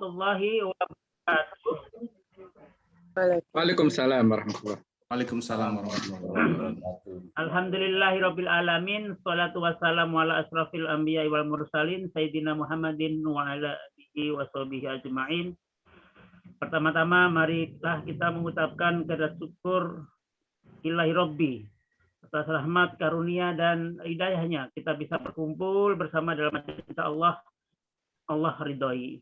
warahmatullahi wabarakatuh. Waalaikumsalam warahmatullahi wabarakatuh. Alhamdulillahirabbil alamin, sholatu wassalamu ala asrofil anbiya wal mursalin sayyidina Muhammadin wa ala alihi washabihi ajmain. Pertama-tama marilah kita mengucapkan kepada syukur ilahi rabbi atas rahmat, karunia dan hidayahnya kita bisa berkumpul bersama dalam majelis Allah ridhoi.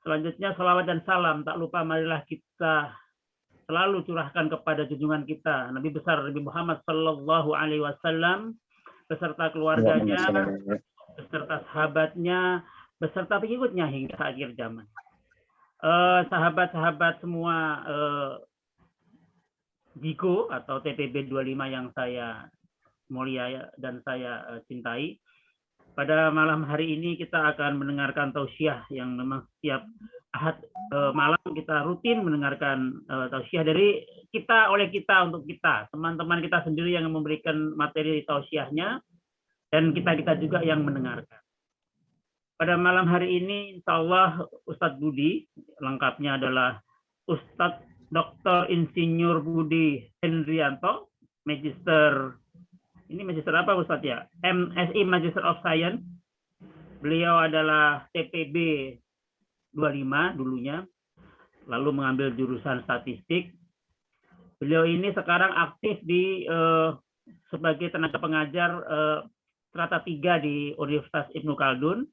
Selanjutnya salawat dan salam tak lupa marilah kita selalu curahkan kepada junjungan kita Nabi besar Nabi Muhammad sallallahu alaihi wasallam beserta keluarganya, beserta sahabatnya, beserta pengikutnya hingga akhir zaman. Sahabat-sahabat semua Jiko atau TPB 25 yang saya mulia dan saya cintai. Pada malam hari ini kita akan mendengarkan tausiah yang memang setiap Ahad malam kita rutin mendengarkan tausiah dari kita, oleh kita, untuk kita. Teman-teman kita sendiri yang memberikan materi tausiahnya dan kita-kita juga yang mendengarkan. Pada malam hari ini insya Allah Ustadz Budi, lengkapnya adalah Ustadz Dr. Insinyur Budi Hendrianto, Magister, ini Magister apa Ustadz ya? MSI Magister of Science. Beliau adalah TPB 25 dulunya, lalu mengambil jurusan statistik. Beliau ini sekarang aktif di sebagai tenaga pengajar strata 3 di Universitas Ibnu Khaldun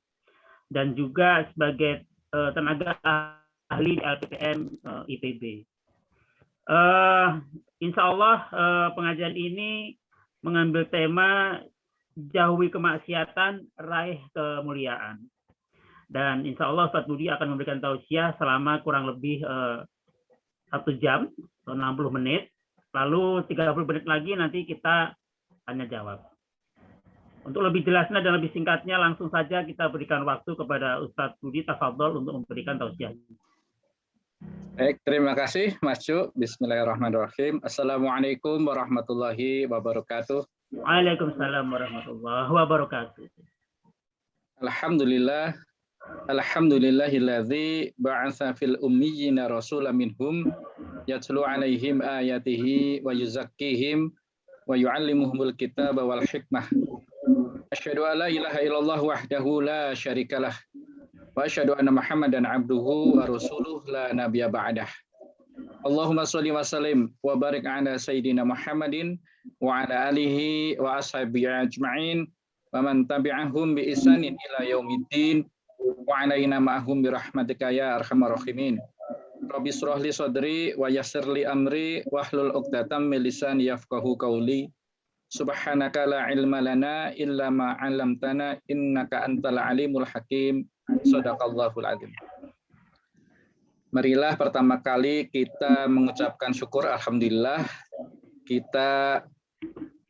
dan juga sebagai tenaga ahli di LPPM IPB. Insya Allah pengajian ini mengambil tema jauhi kemaksiatan, raih kemuliaan. Dan insya Allah Ustadz Budi akan memberikan tausiah selama kurang lebih 1 jam atau 60 menit. Lalu 30 menit lagi nanti kita tanya jawab. Untuk lebih jelasnya dan lebih singkatnya langsung saja kita berikan waktu kepada Ustadz Budi, tafadhol untuk memberikan tausiah. Baik, terima kasih Mas Cu. Bismillahirrahmanirrahim. Assalamualaikum warahmatullahi wabarakatuh. Waalaikumsalam warahmatullahi wabarakatuh. Alhamdulillah. Alhamdulillahilladzi ba'atsa fil ummiyina rasulan minhum yatlu 'alaihim ayatihi wa yuzakkihim wa yu'allimuhumul kitaba wal hikmah. Asyhadu an la ilaha illallah wahdahu la syarikalah. Wa asyhadu anna Muhammadan abduhu wa rasuluh la nabiyya ba'dah. Allahumma sholli wa sallim wa barik ala sayyidina Muhammadin wa ala alihi wa ashabihi ajma'in wa man tabi'ahum bi ihsanin ila yaumiddin wa alaina ma'ahum bi rahmatika ya arhamar rahimin. Rabbi shrah li sadri wa yassir li amri wahlul 'uqdatam min lisani yafqahu qawli. Subhanaka la ilma lana illa ma 'allamtana innaka antal alimul hakim. Shadaqallahul adzim. Marilah pertama kali kita mengucapkan syukur, alhamdulillah kita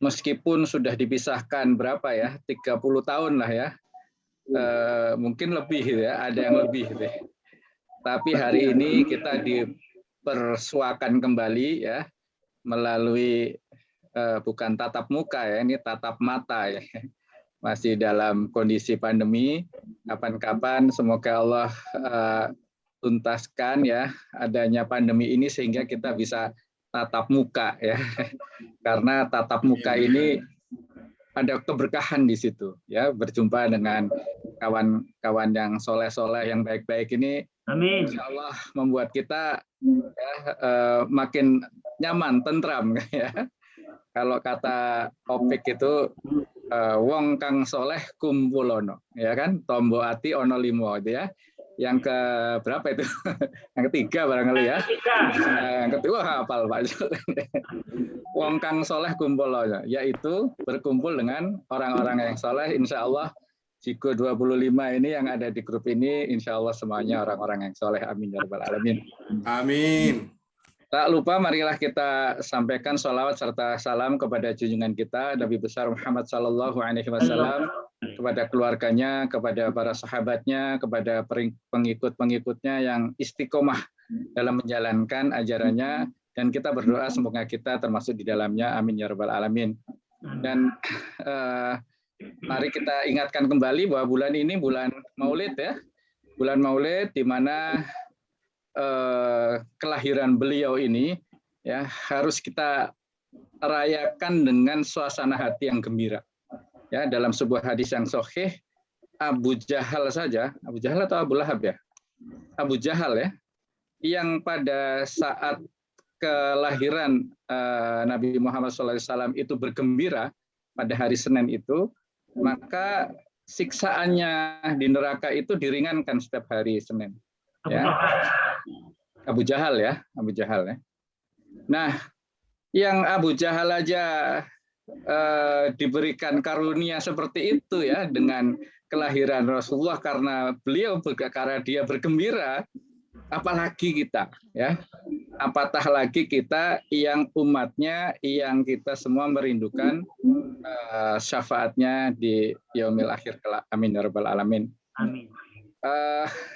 meskipun sudah dipisahkan berapa ya, 30 tahun lah ya, mungkin lebih ya, ada yang lebih deh. Tapi hari ini kita dipersuakan kembali ya melalui bukan tatap muka ya, ini tatap mata ya. Masih dalam kondisi pandemi, kapan-kapan semoga Allah tuntaskan ya adanya pandemi ini sehingga kita bisa tatap muka ya. Karena tatap muka ini ada keberkahan di situ ya, berjumpa dengan kawan-kawan yang soleh-soleh, yang baik-baik ini. Amin. Insya Allah membuat kita ya, makin nyaman, tentram ya. Kalau kata Opik itu wong kang soleh kumpulono, ya kan? Tombo ati ono limo, itu ya. Yang ke berapa itu? Yang ketiga barangkali ya. Yang kedua hafal Pak. Wong kang soleh kumpulono, yaitu berkumpul dengan orang-orang yang soleh. Insya Allah Jiko 25 ini yang ada di grup ini, insya Allah semuanya orang-orang yang soleh. Amin ya rabbal alamin. Amin. Tak lupa marilah kita sampaikan sholawat serta salam kepada junjungan kita Nabi besar Muhammad Sallallahu Alaihi Wasallam, kepada keluarganya, kepada para sahabatnya, kepada pengikut-pengikutnya yang istiqomah dalam menjalankan ajarannya, dan kita berdoa semoga kita termasuk di dalamnya. Amin ya rabbal alamin. Dan mari kita ingatkan kembali bahwa bulan ini bulan Maulid ya. bulan Maulid di mana kelahiran beliau ini ya harus kita rayakan dengan suasana hati yang gembira. Ya, dalam sebuah hadis yang sahih, Abu Jahal saja, Abu Jahal atau Abu Lahab ya? Abu Jahal ya, yang pada saat kelahiran Nabi Muhammad SAW itu bergembira pada hari Senin itu, maka siksaannya di neraka itu diringankan setiap hari Senin. Ya. Abu Jahal ya, Abu Jahal ya. Nah, yang Abu Jahal aja diberikan karunia seperti itu ya dengan kelahiran Rasulullah karena dia bergembira, apalagi kita ya, apatah lagi kita yang umatnya, yang kita semua merindukan syafaatnya di yaumil akhir. Amin ya rabbal alamin. Amin.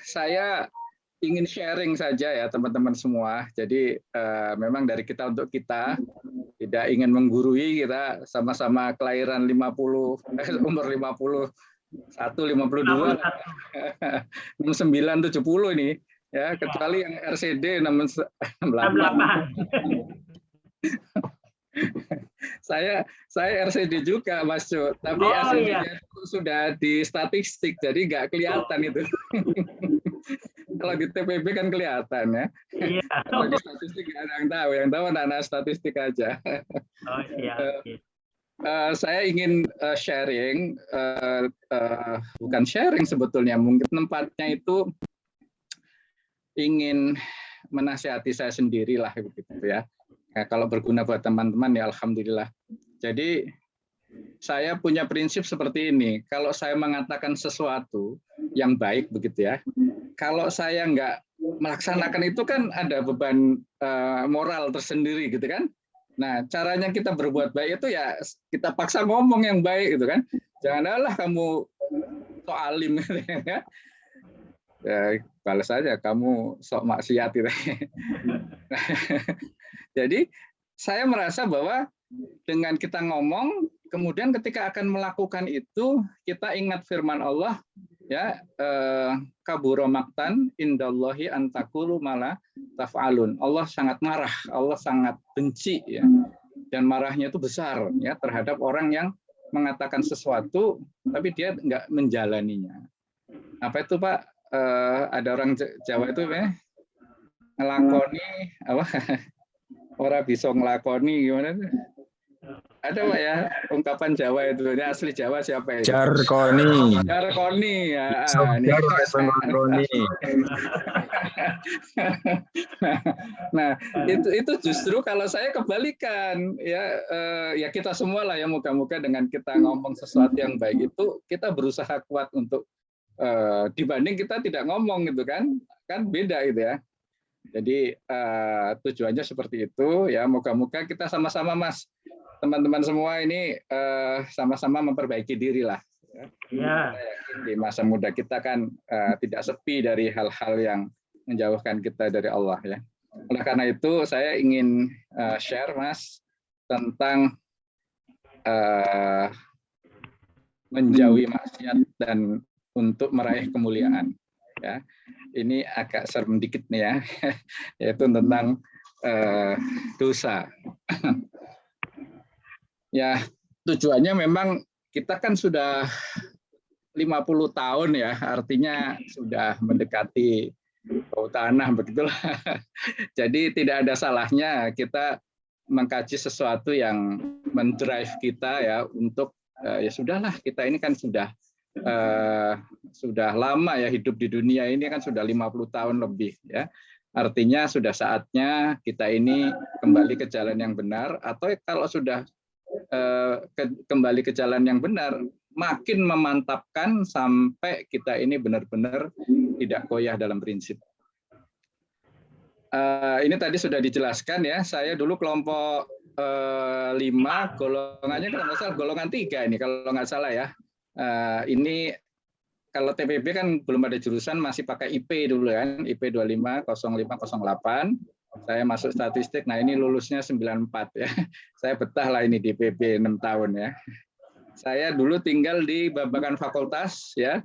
Saya ingin sharing saja ya teman-teman semua. Jadi memang dari kita untuk kita, tidak ingin menggurui, kita sama-sama kelahiran umur 51, 52, 69, 70 ini ya, kecuali yang RCD 68. Saya RCD juga Mas Cuk, tapi RCD-nya sudah di statistik, jadi nggak kelihatan itu. Kalau di TPB kan kelihatan ya. Iya. Kalau di statistik nggak ada yang tahu anak-anak statistik aja. Oh iya. Saya ingin sharing, bukan sharing sebetulnya, mungkin tempatnya itu ingin menasihati saya sendirilah begitu ya. Kalau berguna buat teman-teman ya alhamdulillah. Jadi saya punya prinsip seperti ini. Kalau saya mengatakan sesuatu yang baik begitu ya, kalau saya nggak melaksanakan itu kan ada beban moral tersendiri gitu kan. Nah, caranya kita berbuat baik itu ya kita paksa ngomong yang baik gitu kan. Janganlah kamu sok alim gitu ya. Ya, balas saja kamu sok maksiat gitu. Jadi saya merasa bahwa dengan kita ngomong, kemudian ketika akan melakukan itu, kita ingat firman Allah, ya, kabura maqtan indallahi an taqulu mala taf'alun. Allah sangat marah, Allah sangat benci, ya, dan marahnya itu besar, ya, terhadap orang yang mengatakan sesuatu, tapi dia nggak menjalaninya. Apa itu Pak? Ada orang Jawa itu, ngelakoni apa? Orang bisa ngelakoni gimana tuh? Ada Pak ya ungkapan Jawa itu, ini asli Jawa siapa ya? Jarkoni. Jarkoni ya. Nah itu justru kalau saya kebalikan ya, ya kita semua lah ya, moga-moga dengan kita ngomong sesuatu yang baik itu kita berusaha kuat untuk dibanding kita tidak ngomong gitu kan beda gitu ya. Jadi tujuannya seperti itu ya, moga-moga kita sama-sama Mas, teman-teman semua ini sama-sama memperbaiki diri lah. Ya. Saya yakin di masa muda kita kan tidak sepi dari hal-hal yang menjauhkan kita dari Allah ya. Oleh karena itu saya ingin share Mas tentang menjauhi maksiat dan untuk meraih kemuliaan. Ya, ini agak serem dikit nih ya, yaitu tentang dosa. Ya, tujuannya memang kita kan sudah 50 tahun ya, artinya sudah mendekati bau tanah begitulah. Jadi tidak ada salahnya kita mengkaji sesuatu yang mendrive kita ya untuk ya sudahlah, kita ini kan sudah lama ya hidup di dunia ini kan sudah 50 tahun lebih ya. Artinya sudah saatnya kita ini kembali ke jalan yang benar, atau kalau sudah kembali ke jalan yang benar, makin memantapkan sampai kita ini benar-benar tidak goyah dalam prinsip. Ini tadi sudah dijelaskan ya, saya dulu kelompok 5, golongannya kalau nggak salah golongan 3 ini kalau nggak salah ya. Ini kalau TPB kan belum ada jurusan, masih pakai IP dulu kan, IP 250508. Saya masuk statistik, nah ini lulusnya 94 ya. Saya betah lah ini di PB 6 tahun ya. Saya dulu tinggal di Babakan Fakultas ya,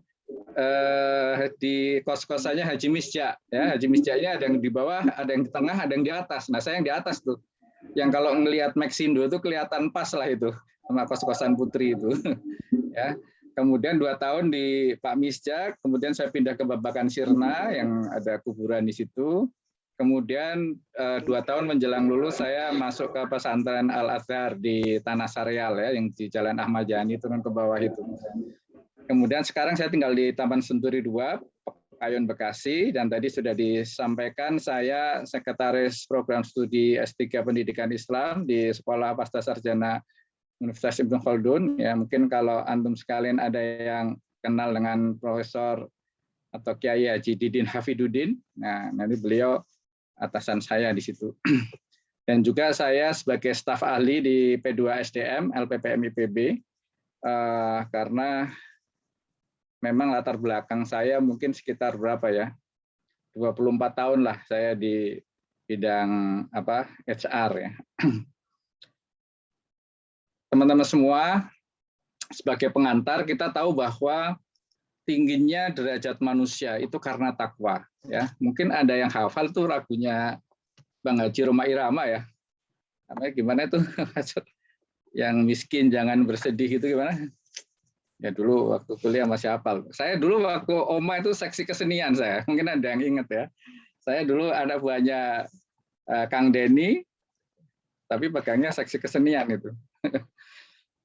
di kos-kosannya Haji Misja, ya. Haji Misjanya ada yang di bawah, ada yang di tengah, ada yang di atas. Nah, saya yang di atas tuh. Yang kalau ngelihat Maxindo itu kelihatan pas lah itu sama kos-kosan Putri itu. Ya. Kemudian 2 tahun di Pak Misja, kemudian saya pindah ke Babakan Sirna yang ada kuburan di situ. Kemudian 2 tahun menjelang lulus saya masuk ke pesantren Al Azhar di Tanah Sareal ya, yang di Jalan Ahmad Yani turun ke bawah itu. Kemudian sekarang saya tinggal di Taman Senturi 2, Pekayon Bekasi, dan tadi sudah disampaikan saya Sekretaris Program Studi S3 Pendidikan Islam di Sekolah Pasca Sarjana Universitas Ibnu Khaldun. Ya, mungkin kalau antum sekalian ada yang kenal dengan Profesor atau Kiai Haji Didin Hafiduddin, nah nanti beliau atasan saya di situ. Dan juga saya sebagai staf ahli di P2 SDM LPPM IPB, karena memang latar belakang saya mungkin sekitar berapa ya, 24 tahun lah saya di bidang HR ya. Teman-teman semua, sebagai pengantar kita tahu bahwa tingginya derajat manusia itu karena takwa ya. Mungkin ada yang hafal tuh lagunya Bang Haji Roma Irama ya. Namanya gimana itu? Yang miskin jangan bersedih itu gimana? Ya dulu waktu kuliah masih hafal. Saya dulu waktu OMA itu seksi kesenian saya. Mungkin ada yang ingat ya. Saya dulu ada buahnya Kang Denny, tapi pegangnya seksi kesenian itu.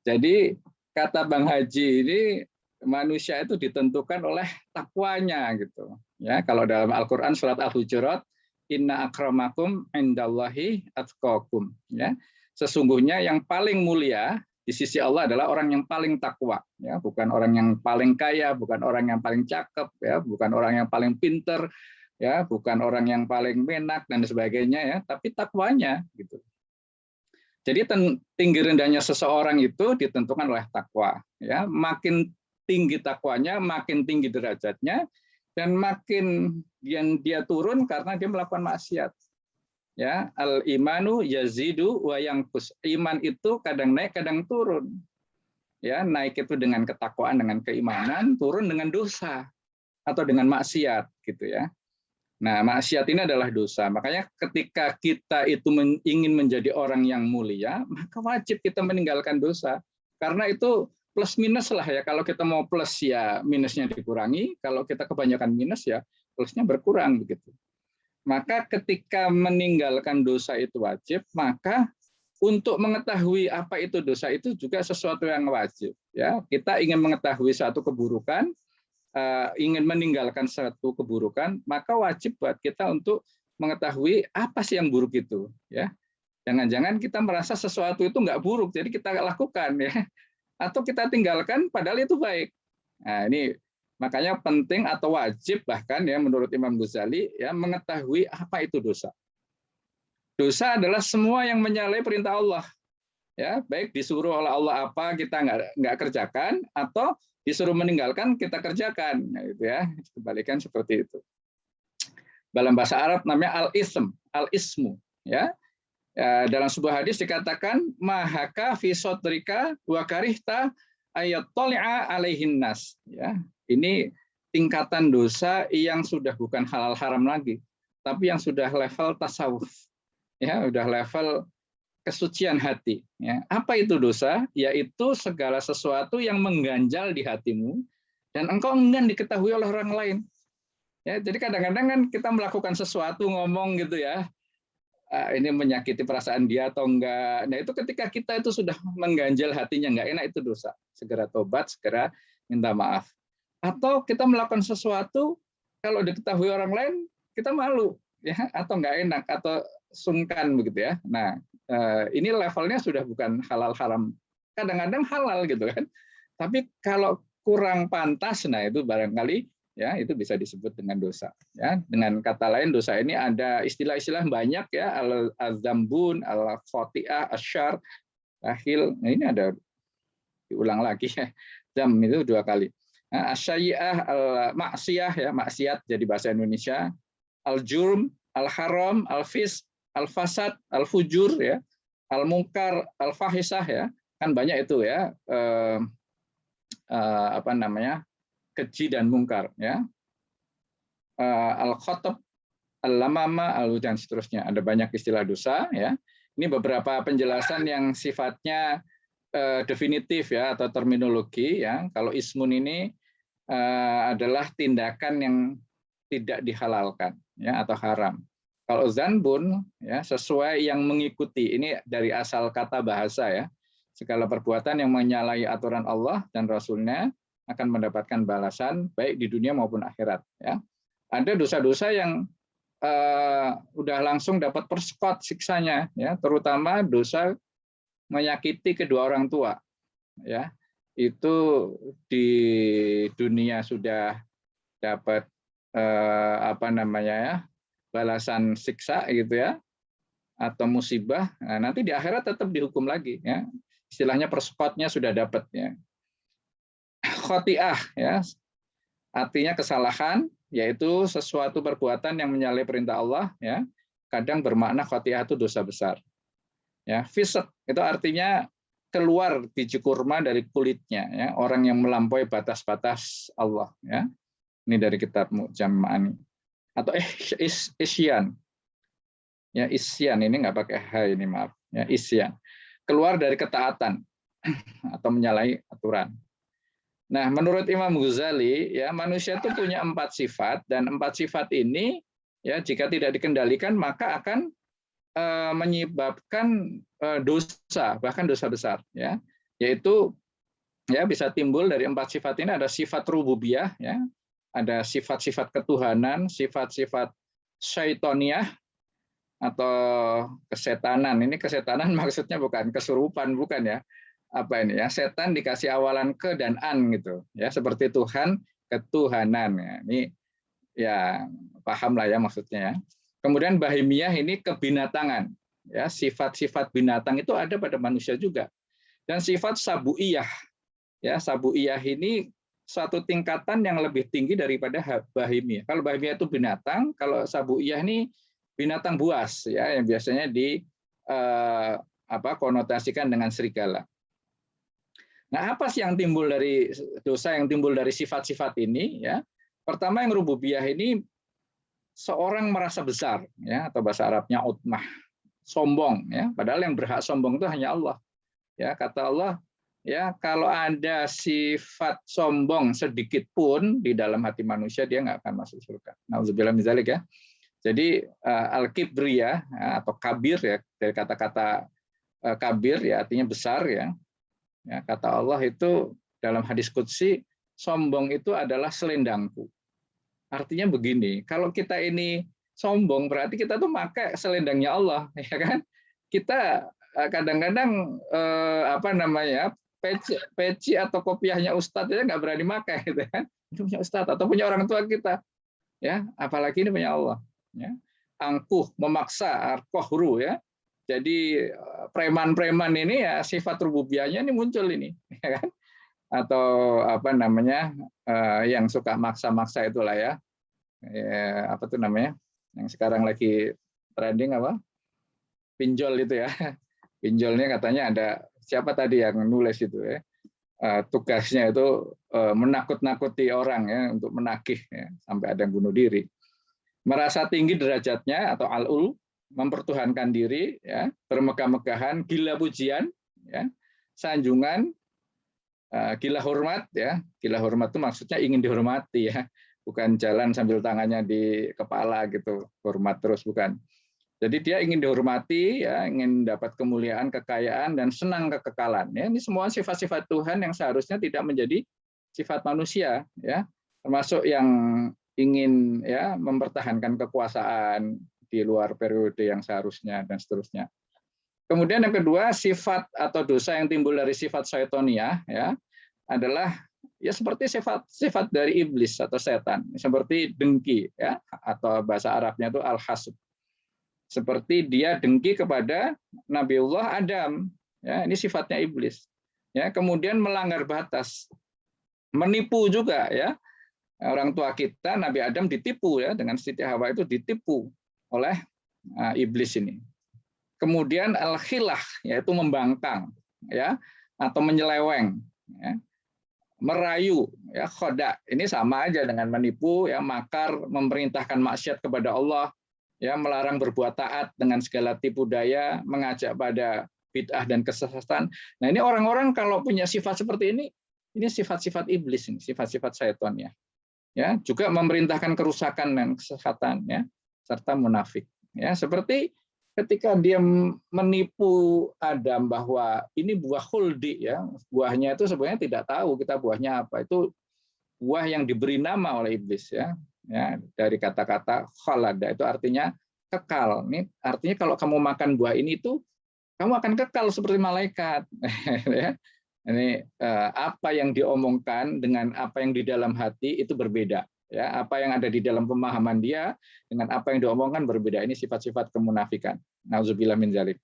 Jadi kata Bang Haji ini manusia itu ditentukan oleh takwanya gitu. Ya, kalau dalam Al-Qur'an surat Al-Hujurat, inna akramakum indallahi atqakum. Ya, sesungguhnya yang paling mulia di sisi Allah adalah orang yang paling takwa, ya, bukan orang yang paling kaya, bukan orang yang paling cakep, ya, bukan orang yang paling pinter, ya, bukan orang yang paling menak dan sebagainya, ya, tapi takwanya, gitu. Jadi tinggi rendahnya seseorang itu ditentukan oleh takwa, ya, makin tinggi takwanya, makin tinggi derajatnya, dan makin dia turun karena dia melakukan maksiat. Ya, al-imanu yazidu wa yanqus. Iman itu kadang naik, kadang turun. Ya, naik itu dengan ketakwaan, dengan keimanan, turun dengan dosa atau dengan maksiat gitu ya. Nah, maksiat ini adalah dosa. Makanya ketika kita itu ingin menjadi orang yang mulia, maka wajib kita meninggalkan dosa. Karena itu plus minus lah ya. Kalau kita mau plus ya minusnya dikurangi, kalau kita kebanyakan minus ya plusnya berkurang begitu. Maka ketika meninggalkan dosa itu wajib, maka untuk mengetahui apa itu dosa itu juga sesuatu yang wajib. Ya, kita ingin mengetahui satu keburukan, ingin meninggalkan satu keburukan, maka wajib buat kita untuk mengetahui apa sih yang buruk itu. Ya, jangan-jangan kita merasa sesuatu itu nggak buruk, jadi kita lakukan ya, atau kita tinggalkan padahal itu baik. Nah, ini makanya penting atau wajib bahkan ya menurut Imam Ghazali ya mengetahui apa itu dosa. Dosa adalah semua yang menyalahi perintah Allah. Ya, baik disuruh oleh Allah apa kita nggak kerjakan atau disuruh meninggalkan kita kerjakan. Nah, itu ya, kebalikan seperti itu. Dalam bahasa Arab namanya al-ism, al-ismu ya. Dalam sebuah hadis dikatakan mahaka fi sodrika wa karihta ayat toli'a alaihin nas ya. Ini tingkatan dosa yang sudah bukan halal haram lagi, tapi yang sudah level tasawuf, ya, sudah level kesucian hati. Ya. Apa itu dosa? Yaitu segala sesuatu yang mengganjal di hatimu dan engkau enggan diketahui oleh orang lain. Ya, jadi kadang-kadang kan kita melakukan sesuatu ngomong gitu ya, ini menyakiti perasaan dia atau enggak. Nah itu ketika kita itu sudah mengganjal hatinya enggak enak itu dosa. Segera tobat, segera minta maaf. Atau kita melakukan sesuatu kalau diketahui orang lain kita malu ya atau nggak enak atau sungkan begitu ya. Nah ini levelnya sudah bukan halal haram, kadang-kadang halal gitu kan. Tapi kalau kurang pantas, nah itu barangkali ya itu bisa disebut dengan dosa. Ya dengan kata lain dosa ini ada istilah-istilah banyak ya, al-zambun, al-khoti'ah, asyar, ahil. Nah ini ada diulang lagi ya. Zam itu 2 kali. Asyayi'ah, al-maksiyah ya, maksiat jadi bahasa Indonesia, al-jurm, al-haram, al-fis, al-fasad, al-fujur ya, al-munkar, al-fahisah ya. Kan banyak itu ya apa namanya? keji dan mungkar, ya. Al-khotob, al-lamama, dan seterusnya. Ada banyak istilah dosa, ya. Ini beberapa penjelasan yang sifatnya definitif, ya, atau terminologi, ya. Kalau ismun ini adalah tindakan yang tidak dihalalkan, ya, atau haram. Kalau zanbun, ya, sesuai yang mengikuti, ini dari asal kata bahasa, ya, segala perbuatan yang menyalahi aturan Allah dan Rasul-Nya akan mendapatkan balasan baik di dunia maupun akhirat, ya. Ada dosa-dosa yang udah langsung dapat persekot siksanya, ya, terutama dosa menyakiti kedua orang tua, ya, itu di dunia sudah dapat apa namanya, ya, balasan siksa gitu, ya, atau musibah. Nah, nanti di akhirat tetap dihukum lagi, ya. Istilahnya persekotnya sudah dapat, ya. Khotiah, ya, artinya kesalahan, yaitu sesuatu perbuatan yang menyalahi perintah Allah, ya. Kadang bermakna khotiah itu dosa besar, ya. Fisq itu artinya keluar biji kurma dari kulitnya, ya, orang yang melampaui batas-batas Allah, ya. Ini dari kitab Mu'jam Ma'ani. Atau isyan, ya, isyan ini nggak pakai h ini, maaf, ya, isyan, keluar dari ketaatan atau menyalahi aturan. Nah, menurut Imam Ghazali, ya, manusia itu punya 4 sifat, dan 4 sifat ini, ya, jika tidak dikendalikan maka akan menyebabkan dosa, bahkan dosa besar, ya, yaitu, ya, bisa timbul dari 4 sifat ini. Ada sifat rububiyah, ya, ada sifat-sifat ketuhanan, sifat-sifat syaitoniah atau kesetanan. Ini kesetanan maksudnya bukan kesurupan, bukan, ya. Apa ini, ya? Setan dikasih awalan ke dan an gitu, ya, seperti Tuhan, ketuhanan, ya. Ini, ya, paham lah, ya, maksudnya, ya. Kemudian bahimiyah ini kebinatangan, ya, sifat-sifat binatang itu ada pada manusia juga. Dan sifat sabuiyah, ya, sabuiyah ini suatu tingkatan yang lebih tinggi daripada bahimiyah. Kalau bahimiyah itu binatang, kalau sabuiyah ini binatang buas, ya, yang biasanya konotasikan dengan serigala. Nah, apa sih yang timbul dari dosa yang timbul dari sifat-sifat ini, ya? Pertama, yang rububiyah ini seorang merasa besar, ya, atau bahasa Arabnya utmah, sombong, ya. Padahal yang berhak sombong itu hanya Allah. Ya, kata Allah, ya, kalau ada sifat sombong sedikit pun di dalam hati manusia, dia nggak akan masuk surga. Nauzubillah min dzalik, ya. Jadi al-kibriya, atau kabir, ya, dari kata-kata kabir, ya, artinya besar, ya. Ya, kata Allah itu dalam hadis qudsi, sombong itu adalah selendangku. Artinya begini, kalau kita ini sombong berarti kita tuh pakai selendangnya Allah, ya kan? Kita kadang-kadang apa namanya, peci atau kopiahnya ustadz aja nggak berani pakai, gitu kan? Itu punya ustadz atau punya orang tua kita, ya, apalagi ini punya Allah, ya. Angkuh, memaksa, kohru, ya. Jadi preman-preman ini, ya, sifat rububiyahnya ini muncul ini, ya kan? Atau apa namanya, yang suka maksa-maksa itulah, ya. Apa tuh namanya? Yang sekarang lagi trending apa? Pinjol itu, ya. Pinjolnya katanya ada siapa tadi yang nulis itu, ya. Tugasnya itu menakut-nakuti orang, ya, untuk menagih, ya, sampai ada yang bunuh diri. Merasa tinggi derajatnya atau al-ul, mempertuhankan diri, ya, bermegah-megahan, gila pujian, ya, sanjungan, gila hormat, ya. Gila hormat itu maksudnya ingin dihormati, ya, bukan jalan sambil tangannya di kepala gitu, hormat terus, bukan. Jadi dia ingin dihormati, ya, ingin dapat kemuliaan, kekayaan, dan senang kekekalan. Ya, ini semua sifat-sifat Tuhan yang seharusnya tidak menjadi sifat manusia, ya, termasuk yang ingin, ya, mempertahankan kekuasaan di luar periode yang seharusnya dan seterusnya. Kemudian yang kedua, sifat atau dosa yang timbul dari sifat syaitoniah, ya, adalah, ya, seperti sifat dari iblis atau setan, seperti dengki, ya, atau bahasa Arabnya itu al-hasud. Seperti dia dengki kepada Nabiullah Adam, ya, ini sifatnya iblis. Ya, kemudian melanggar batas, menipu juga, ya. Orang tua kita Nabi Adam ditipu, ya, dengan Siti Hawa itu ditipu oleh iblis ini. Kemudian al-khilah, yaitu membangkang, ya, atau menyeleweng, ya. merayu, ya khoda. Ini sama aja dengan menipu, ya makar, memerintahkan maksiat kepada Allah, ya melarang berbuat taat dengan segala tipu daya, mengajak pada bid'ah dan kesesatan. Nah, ini orang-orang kalau punya sifat seperti ini sifat-sifat iblis, ini sifat-sifat syaitan ya. Ya, juga memerintahkan kerusakan dan kesesatan ya, serta munafik. Ya, seperti ketika dia menipu Adam bahwa ini buah khuldi ya, buahnya itu sebenarnya tidak tahu kita buahnya apa. Itu buah yang diberi nama oleh iblis ya. Ya, dari kata-kata khalada itu artinya kekal. Ini artinya kalau kamu makan buah ini itu kamu akan kekal seperti malaikat. Ya. Ini apa yang diomongkan dengan apa yang di dalam hati itu berbeda. Ya, apa yang ada di dalam pemahaman dia dengan apa yang diomongkan berbeda. Ini sifat-sifat kemunafikan. Nauzubillah min dzalik.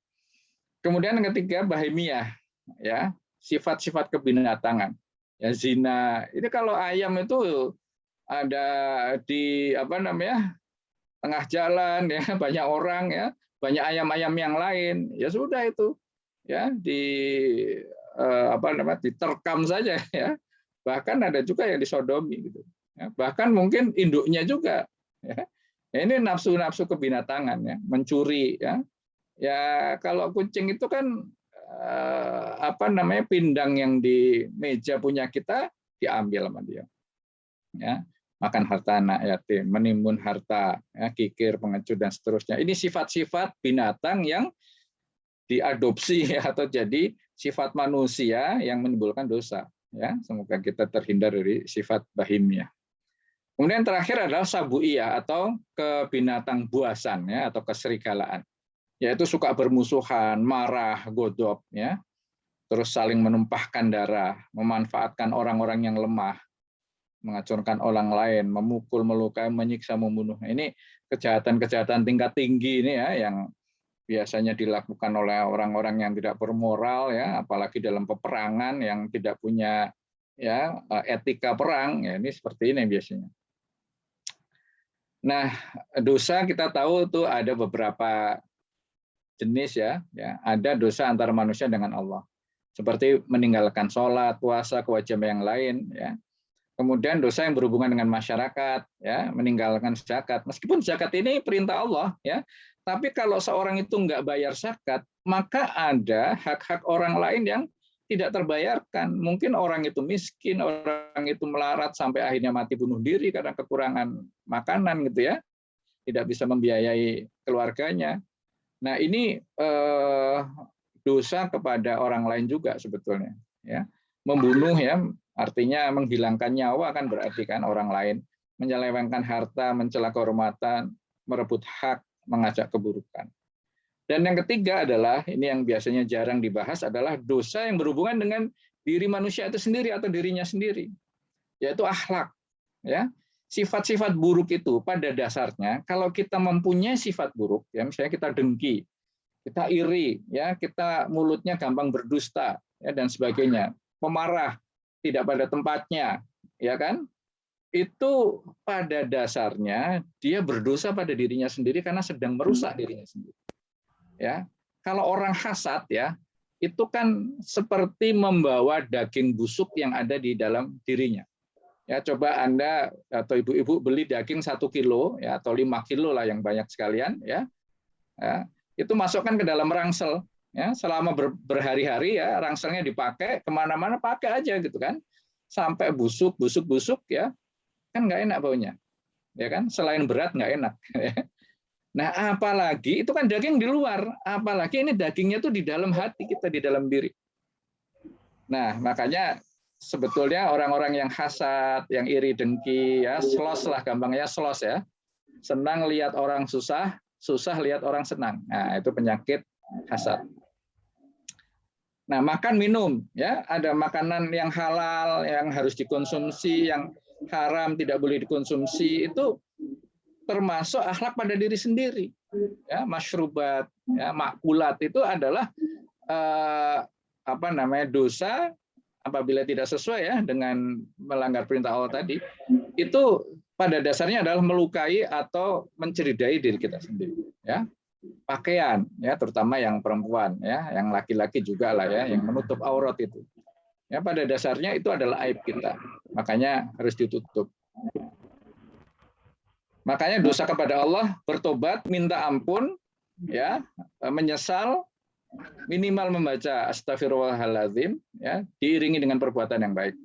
Kemudian yang ketiga bahimiyah, ya sifat-sifat kebinatangan. Ya zina. Itu kalau ayam itu ada di tengah jalan ya banyak orang ya banyak ayam-ayam yang lain ya sudah itu ya diterkam saja ya bahkan ada juga yang disodomi gitu ya. Bahkan mungkin induknya juga ya. Ini nafsu-nafsu kebinatangan ya mencuri ya kalau kucing itu kan pindang yang di meja punya kita diambil sama dia ya makan harta anak yatim, menimbun harta, ya, kikir, pengecut dan seterusnya. Ini sifat-sifat binatang yang diadopsi ya, atau jadi sifat manusia yang menimbulkan dosa. Ya, semoga kita terhindar dari sifat bahimiyah. Kemudian terakhir adalah sabuiyah atau kebinatang buasan ya, atau keserigalaan. Yaitu suka bermusuhan, marah, godop, ya, terus saling menumpahkan darah, memanfaatkan orang-orang yang lemah, mengacurkan orang lain, memukul, melukai, menyiksa, membunuh. Ini kejahatan-kejahatan tingkat tinggi ini ya yang biasanya dilakukan oleh orang-orang yang tidak bermoral ya, apalagi dalam peperangan yang tidak punya ya etika perang ya, ini seperti ini biasanya. Nah, dosa kita tahu tuh ada beberapa jenis ya, ada dosa antara manusia dengan Allah. Seperti meninggalkan sholat, puasa, kewajiban yang lain ya. Kemudian dosa yang berhubungan dengan masyarakat, ya, meninggalkan zakat. Meskipun zakat ini perintah Allah, ya, tapi kalau seorang itu nggak bayar zakat, maka ada hak-hak orang lain yang tidak terbayarkan. Mungkin orang itu miskin, orang itu melarat sampai akhirnya mati bunuh diri karena kekurangan makanan, gitu ya, tidak bisa membiayai keluarganya. Nah, ini dosa kepada orang lain juga sebetulnya, ya, membunuh ya. Artinya menghilangkan nyawa kan berarti kan orang lain, menyelewengkan harta, mencela kehormatan, merebut hak, mengajak keburukan. Dan yang ketiga adalah ini yang biasanya jarang dibahas adalah dosa yang berhubungan dengan diri manusia itu sendiri atau dirinya sendiri, yaitu akhlak. Ya, sifat-sifat buruk itu pada dasarnya kalau kita mempunyai sifat buruk, ya misalnya kita dengki, kita iri, ya kita mulutnya gampang berdusta, ya dan sebagainya, pemarah, tidak pada tempatnya, ya kan? Itu pada dasarnya dia berdosa pada dirinya sendiri karena sedang merusak dirinya sendiri. Ya, kalau orang hasad ya, itu kan seperti membawa daging busuk yang ada di dalam dirinya. Ya, coba Anda atau ibu-ibu beli daging 1 kilo ya atau 5 kilo lah yang banyak sekalian ya. Ya, itu masukkan ke dalam rangsel. Ya, selama berhari-hari ya rangselnya dipakai kemana-mana pakai aja gitu kan sampai busuk ya kan nggak enak baunya ya kan selain berat nggak enak. Nah apalagi itu kan daging di luar apalagi ini dagingnya tuh di dalam hati kita di dalam diri. Nah makanya sebetulnya orang-orang yang hasad yang iri dengki ya slos lah gampangnya slos ya senang lihat orang susah lihat orang senang. Nah itu penyakit hasad. Nah, makan minum ya, ada makanan yang halal yang harus dikonsumsi, yang haram tidak boleh dikonsumsi itu termasuk akhlak pada diri sendiri. Ya, masyrubat, ya, makulat itu adalah dosa apabila tidak sesuai ya dengan melanggar perintah Allah tadi. Itu pada dasarnya adalah melukai atau mencederai diri kita sendiri, ya. Pakaian ya terutama yang perempuan ya yang laki-laki juga lah ya yang menutup aurat itu Ya, pada dasarnya itu adalah aib kita. Makanya harus ditutup. Makanya dosa kepada Allah, bertobat, minta ampun, ya, menyesal, minimal membaca astagfirullahaladzim, ya, diiringi dengan perbuatan yang baik.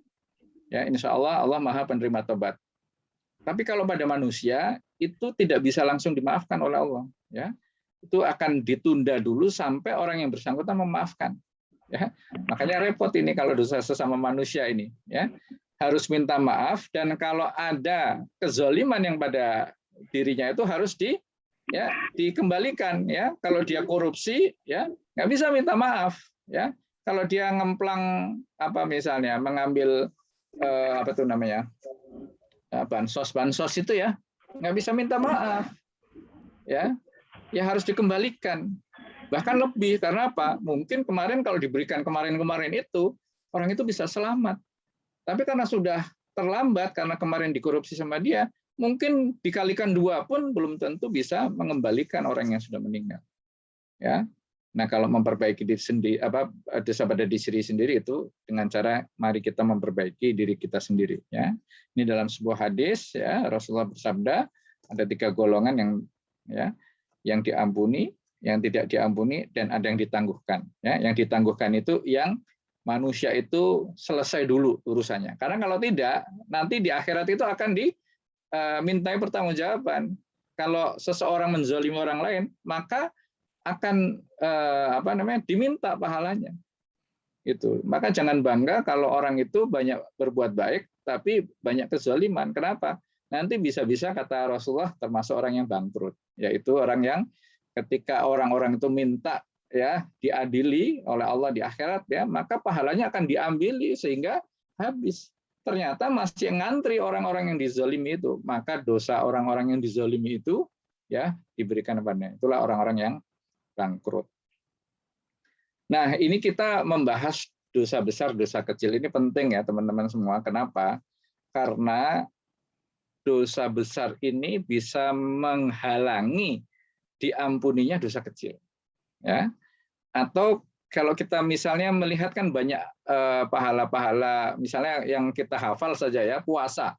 Ya, insya Allah Allah Maha penerima tobat. Tapi kalau pada manusia itu tidak bisa langsung dimaafkan oleh Allah. Ya, itu akan ditunda dulu sampai orang yang bersangkutan memaafkan. Ya, makanya repot ini kalau dosa sesama manusia ini. Ya, harus minta maaf, dan kalau ada kezaliman yang pada dirinya itu harus dikembalikan. Ya, kalau dia korupsi, ya nggak bisa minta maaf. Ya, kalau dia ngemplang misalnya mengambil bansos itu, ya nggak bisa minta maaf. Ya harus dikembalikan. Bahkan lebih, karena apa? Mungkin kemarin kalau diberikan kemarin itu, orang itu bisa selamat. Tapi karena sudah terlambat, karena kemarin dikorupsi sama dia, mungkin dikalikan 2 pun belum tentu bisa mengembalikan orang yang sudah meninggal. Ya. Nah, kalau memperbaiki diri sendiri, dosa pada diri sendiri itu dengan cara mari kita memperbaiki diri kita sendiri. Ya. Ini dalam sebuah hadis, ya, Rasulullah bersabda, ada 3 golongan yang diampuni, yang tidak diampuni, dan ada yang ditangguhkan. Ya, yang ditangguhkan itu yang manusia itu selesai dulu urusannya. Karena kalau tidak, nanti di akhirat itu akan dimintai pertanggungjawaban. Kalau seseorang menzalimi orang lain, maka akan diminta pahalanya. Itu. Maka jangan bangga kalau orang itu banyak berbuat baik, tapi banyak kezaliman. Kenapa? Nanti bisa-bisa kata Rasulullah termasuk orang yang bangkrut, yaitu orang yang ketika orang-orang itu minta diadili oleh Allah di akhirat, ya, maka pahalanya akan diambili sehingga habis. Ternyata masih ngantri orang-orang yang dizalimi itu, maka dosa orang-orang yang dizalimi itu diberikan kepadanya. Itulah orang-orang yang bangkrut. Nah, ini kita membahas dosa besar, dosa kecil. Ini penting ya teman-teman semua. Kenapa? Karena dosa besar ini bisa menghalangi diampuninya dosa kecil. Ya. Atau kalau kita misalnya melihat kan banyak pahala-pahala, misalnya yang kita hafal saja, ya, puasa.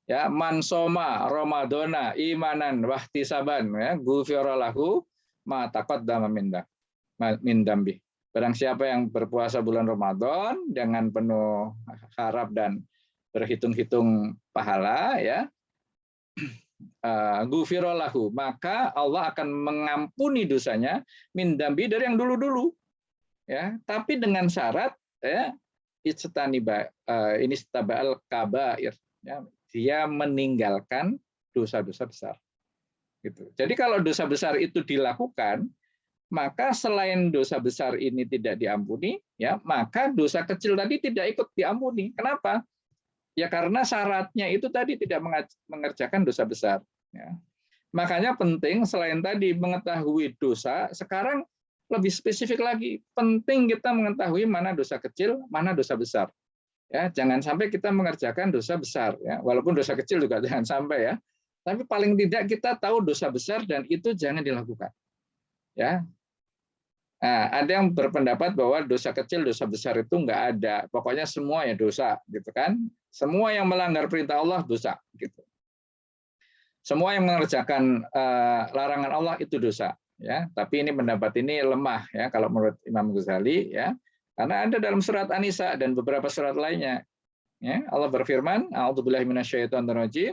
Ya, man soma ramadhana imanan wahtisaban, ya, ghufira lahu ma taqaddama min dambi. Barang siapa yang berpuasa bulan Ramadan dengan penuh harap dan berhitung-hitung pahala, ya, ghufira lahu, maka Allah akan mengampuni dosanya min dambi, dari yang dulu-dulu. Ya, tapi dengan syarat, ya, ini istaba'al kabair, ya, dia meninggalkan dosa-dosa besar. Gitu. Jadi kalau dosa besar itu dilakukan, maka selain dosa besar ini tidak diampuni, ya, maka dosa kecil tadi tidak ikut diampuni. Kenapa? Ya karena syaratnya itu tadi tidak mengerjakan dosa besar. Ya. Makanya penting selain tadi mengetahui dosa, sekarang lebih spesifik lagi, penting kita mengetahui mana dosa kecil, mana dosa besar. Ya, jangan sampai kita mengerjakan dosa besar, ya. Walaupun dosa kecil juga jangan sampai, ya. Tapi paling tidak kita tahu dosa besar dan itu jangan dilakukan. Ya. Nah, ada yang berpendapat bahwa dosa kecil, dosa besar itu nggak ada. Pokoknya semua ya dosa, gitu kan? Semua yang melanggar perintah Allah dosa, gitu. Semua yang mengerjakan larangan Allah itu dosa. Ya, tapi ini pendapat ini lemah, ya, kalau menurut Imam Ghazali, ya, karena ada dalam surat An-Nisa dan beberapa surat lainnya, ya, Allah berfirman, a'udzubillahi minasyaitonirrajim,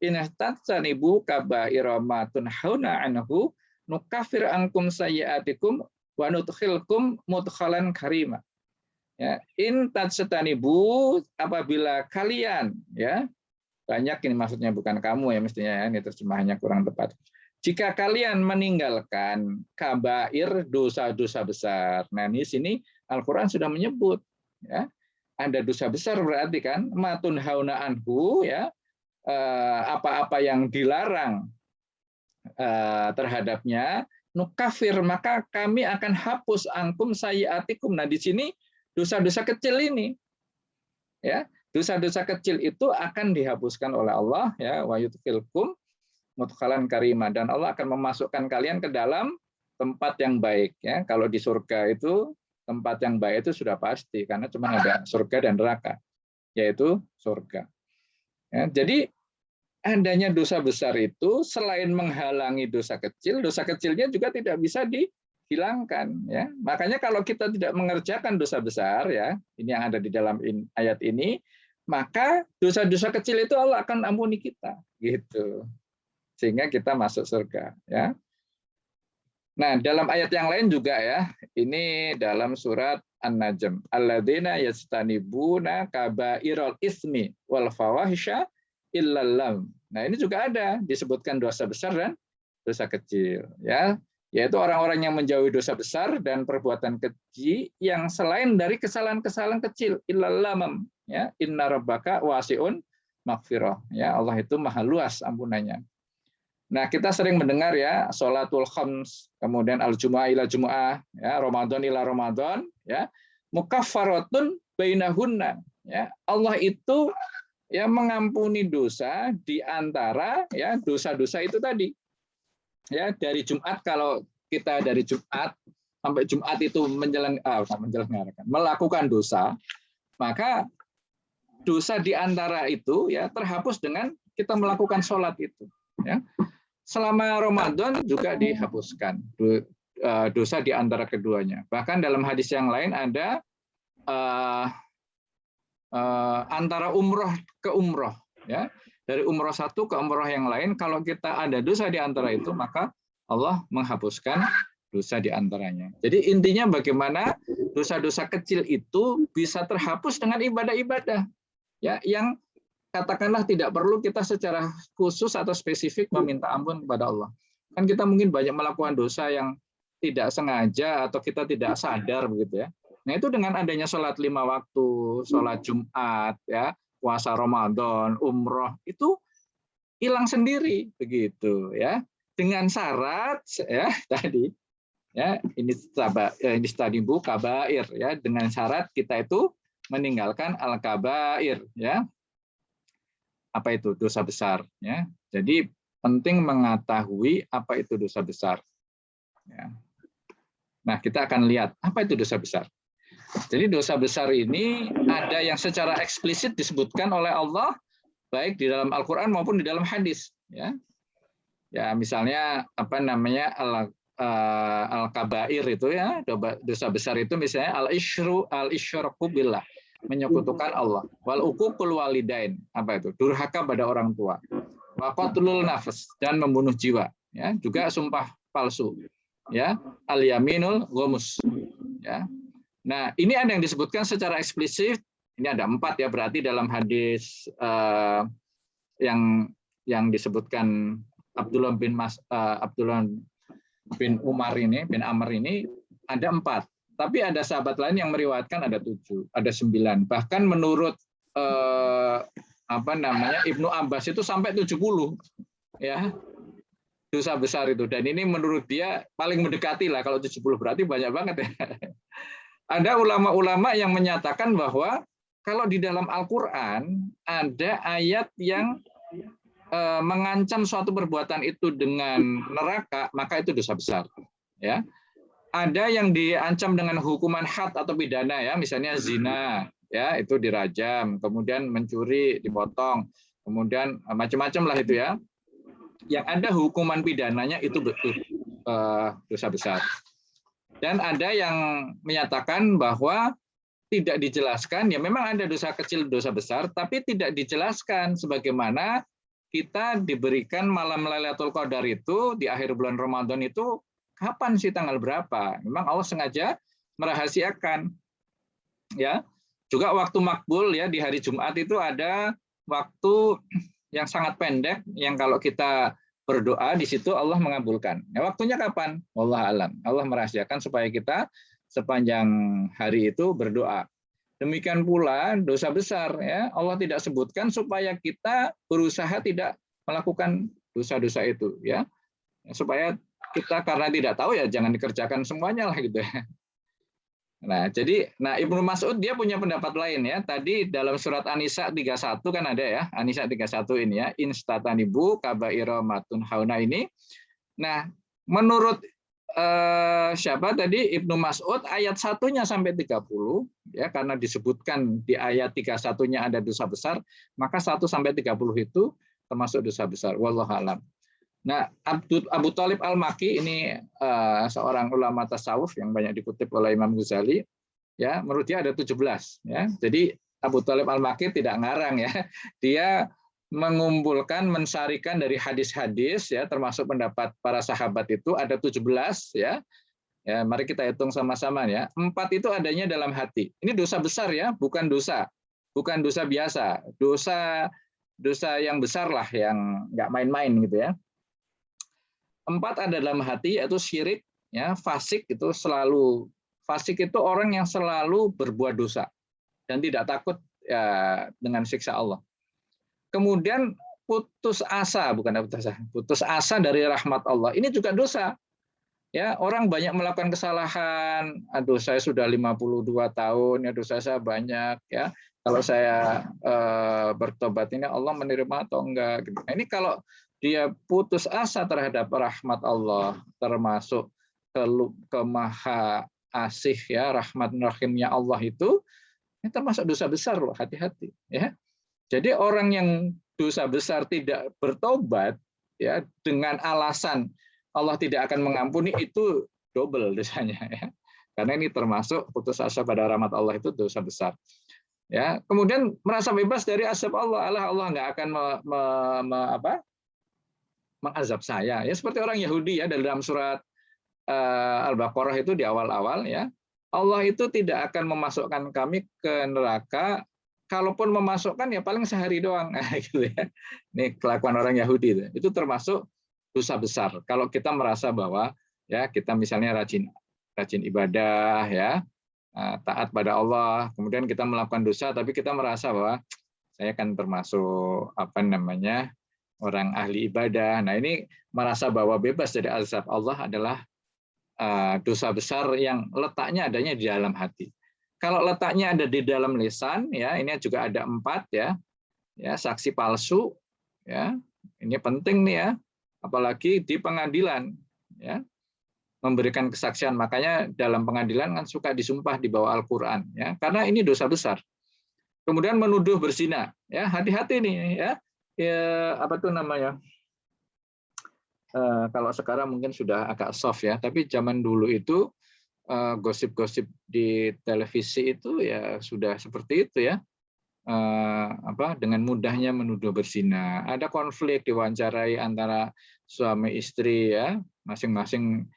in tatsanibu kaba'ira ma tunhauna anhu nukaffir ankum sayyi'atikum wa nudkhilkum mudkhalan karima. Ya, in tatsanibu, apabila kalian, ya, banyak ini maksudnya, bukan kamu ya mestinya, ya, ini terjemahannya kurang tepat. Jika kalian meninggalkan kabair, dosa-dosa besar. Nah, di sini Al-Qur'an sudah menyebut, ya. Ada dosa besar berarti kan matun hauna anhu, ya. Apa-apa yang dilarang terhadapnya, nukafir, maka kami akan hapus angkum sayyiatikum. Nah, di sini dosa-dosa kecil ini, ya. Dosa-dosa kecil itu akan dihapuskan oleh Allah, ya, wa yudkhilkum mudkhalan karima, dan Allah akan memasukkan kalian ke dalam tempat yang baik, ya. Kalau di surga itu tempat yang baik itu sudah pasti, karena cuma ada surga dan neraka, yaitu surga. Ya, jadi adanya dosa besar itu selain menghalangi dosa kecilnya juga tidak bisa dihilangkan. Ya, makanya kalau kita tidak mengerjakan dosa besar, ya, ini yang ada di dalam ayat ini, maka dosa-dosa kecil itu Allah akan ampuni kita, gitu, sehingga kita masuk surga. Ya. Nah, dalam ayat yang lain juga ya, ini dalam surat An-Najm. Alladzina yastanibuna kabairal ismi wal fawahisha illal lam. Nah, ini juga ada disebutkan dosa besar dan dosa kecil, ya, yaitu orang-orang yang menjauhi dosa besar dan perbuatan keji yang selain dari kesalahan-kesalahan kecil, illal lam, ya, inna rabbaka wasi'un maghfirah. Ya, Allah itu maha luas ampunannya. Nah, kita sering mendengar ya, sholatul khams, kemudian al-jumu'ah ila jumu'ah, ya, Ramadan ila Ramadan, ya, mukaffaratun bainahunna, ya. Allah itu ya mengampuni dosa di antara ya dosa-dosa itu tadi. Ya, dari Jumat, kalau kita dari Jumat sampai Jumat itu melakukan dosa, maka dosa di antara itu ya terhapus dengan kita melakukan sholat itu, ya. Selama Ramadan juga dihapuskan dosa di antara keduanya. Bahkan dalam hadis yang lain ada antara umroh ke umroh, ya, dari umroh satu ke umroh yang lain, kalau kita ada dosa di antara itu, maka Allah menghapuskan dosa di antaranya. Jadi intinya bagaimana dosa-dosa kecil itu bisa terhapus dengan ibadah-ibadah, ya, yang katakanlah tidak perlu kita secara khusus atau spesifik meminta ampun kepada Allah. Kan kita mungkin banyak melakukan dosa yang tidak sengaja atau kita tidak sadar begitu, ya. Nah, itu dengan adanya sholat 5 waktu, sholat Jumat, ya, puasa Ramadan, umroh, itu hilang sendiri begitu, ya. Dengan syarat ya tadi, ya, ini tadi Bu kabair, ya, dengan syarat kita itu meninggalkan al-kabair, ya. Apa itu dosa besar, ya. Jadi penting mengetahui apa itu dosa besar, ya. Nah, kita akan lihat apa itu dosa besar. Jadi dosa besar ini ada yang secara eksplisit disebutkan oleh Allah baik di dalam Al-Qur'an maupun di dalam hadis, ya. Ya, misalnya apa namanya al-kabair itu, ya, dosa besar itu misalnya al-isyraku billah, menyekutukan Allah, wal uququl walidain, apa itu? Durhaka pada orang tua. Wa qatlul nafs, dan membunuh jiwa, ya, juga sumpah palsu, ya, al yaminul ghamus, ya. Nah, ini ada yang disebutkan secara eksplisit, ini ada 4 ya, berarti dalam hadis yang disebutkan Abdullah bin Umar ini, bin Amr ini ada 4. Tapi ada sahabat lain yang meriwayatkan ada 7, ada 9. Bahkan menurut Ibnu Abbas itu sampai 70, ya, dosa besar itu. Dan ini menurut dia paling mendekati lah, kalau 70 berarti banyak banget, ya. Ada ulama-ulama yang menyatakan bahwa kalau di dalam Al-Qur'an ada ayat yang mengancam suatu perbuatan itu dengan neraka, maka itu dosa besar, ya. Ada yang diancam dengan hukuman had atau pidana, ya, misalnya zina, ya, itu dirajam, kemudian mencuri dipotong, kemudian macam-macam lah itu, ya. Yang ada hukuman pidananya itu betul dosa besar. Dan ada yang menyatakan bahwa tidak dijelaskan, ya, memang ada dosa kecil, dosa besar, tapi tidak dijelaskan sebagaimana kita diberikan malam Lailatul Qadar itu di akhir bulan Ramadan itu kapan sih, tanggal berapa? Memang Allah sengaja merahasiakan, ya. Juga waktu makbul, ya, di hari Jumat itu ada waktu yang sangat pendek yang kalau kita berdoa di situ Allah mengabulkan. Ya, waktunya kapan? Wallahu alam. Allah merahasiakan supaya kita sepanjang hari itu berdoa. Demikian pula dosa besar, ya, Allah tidak sebutkan supaya kita berusaha tidak melakukan dosa-dosa itu, ya. Supaya kita karena tidak tahu, ya, jangan dikerjakan semuanya lah gitu, ya. Nah, jadi Ibnu Mas'ud dia punya pendapat lain, ya. Tadi dalam surat An-Nisa 31 kan ada, ya, An-Nisa 31 ini, ya, instatanibu kabaira matun hauna ini. Nah, menurut siapa tadi Ibnu Mas'ud ayat 1-nya sampai 30 ya, karena disebutkan di ayat 31-nya ada dosa besar, maka 1 sampai 30 itu termasuk dosa besar. Wallahu a'lam. Nah, Abu Thalib Al-Makki ini seorang ulama tasawuf yang banyak dikutip oleh Imam Ghazali ya, menurut dia ada 17 ya. Jadi Abu Thalib Al-Makki tidak ngarang ya. Dia mengumpulkan, mensarikan dari hadis-hadis ya, termasuk pendapat para sahabat itu ada 17 ya. Ya, mari kita hitung sama-sama ya. 4 itu adanya dalam hati. Ini dosa besar ya, bukan dosa biasa. Dosa yang besar lah, yang nggak main-main gitu ya. 4 ada dalam hati, yaitu syirik ya, fasik itu orang yang selalu berbuat dosa dan tidak takut ya dengan siksa Allah. Kemudian putus asa dari rahmat Allah. Ini juga dosa. Ya, orang banyak melakukan kesalahan. Aduh, saya sudah 52 tahun, ya dosa saya banyak ya. Kalau saya bertobat ini Allah menerima atau enggak gitu. Nah, ini kalau dia putus asa terhadap rahmat Allah, termasuk ke maha asih ya, rahmat rahimnya Allah itu, ini termasuk dosa besar loh, hati-hati ya. Jadi orang yang dosa besar tidak bertobat ya, dengan alasan Allah tidak akan mengampuni, itu double dosanya ya. Karena ini termasuk putus asa pada rahmat Allah, itu dosa besar. Ya, kemudian merasa bebas dari azab Allah. Allah nggak akan mengazab saya. Ya seperti orang Yahudi ya, dalam surat Al-Baqarah itu di awal-awal ya. Allah itu tidak akan memasukkan kami ke neraka. Kalaupun memasukkan ya paling sehari doang, gitu ya. Ini kelakuan orang Yahudi itu termasuk dosa besar. Kalau kita merasa bahwa ya kita misalnya rajin ibadah ya, taat pada Allah, kemudian kita melakukan dosa, tapi kita merasa bahwa saya kan termasuk orang ahli ibadah. Nah ini merasa bahwa bebas dari azab Allah adalah dosa besar yang letaknya adanya di dalam hati. Kalau letaknya ada di dalam lisan, ya ini juga ada 4 ya, saksi palsu, ya ini penting nih ya, apalagi di pengadilan, ya memberikan kesaksian. Makanya dalam pengadilan kan suka disumpah di bawah Al-Quran, ya karena ini dosa besar. Kemudian menuduh berzina, ya hati-hati nih ya, apa tuh namanya? Kalau sekarang mungkin sudah agak soft ya, tapi zaman dulu itu gosip-gosip di televisi itu ya sudah seperti itu ya, dengan mudahnya menuduh berzina. Ada konflik, diwawancarai antara suami istri ya, masing-masing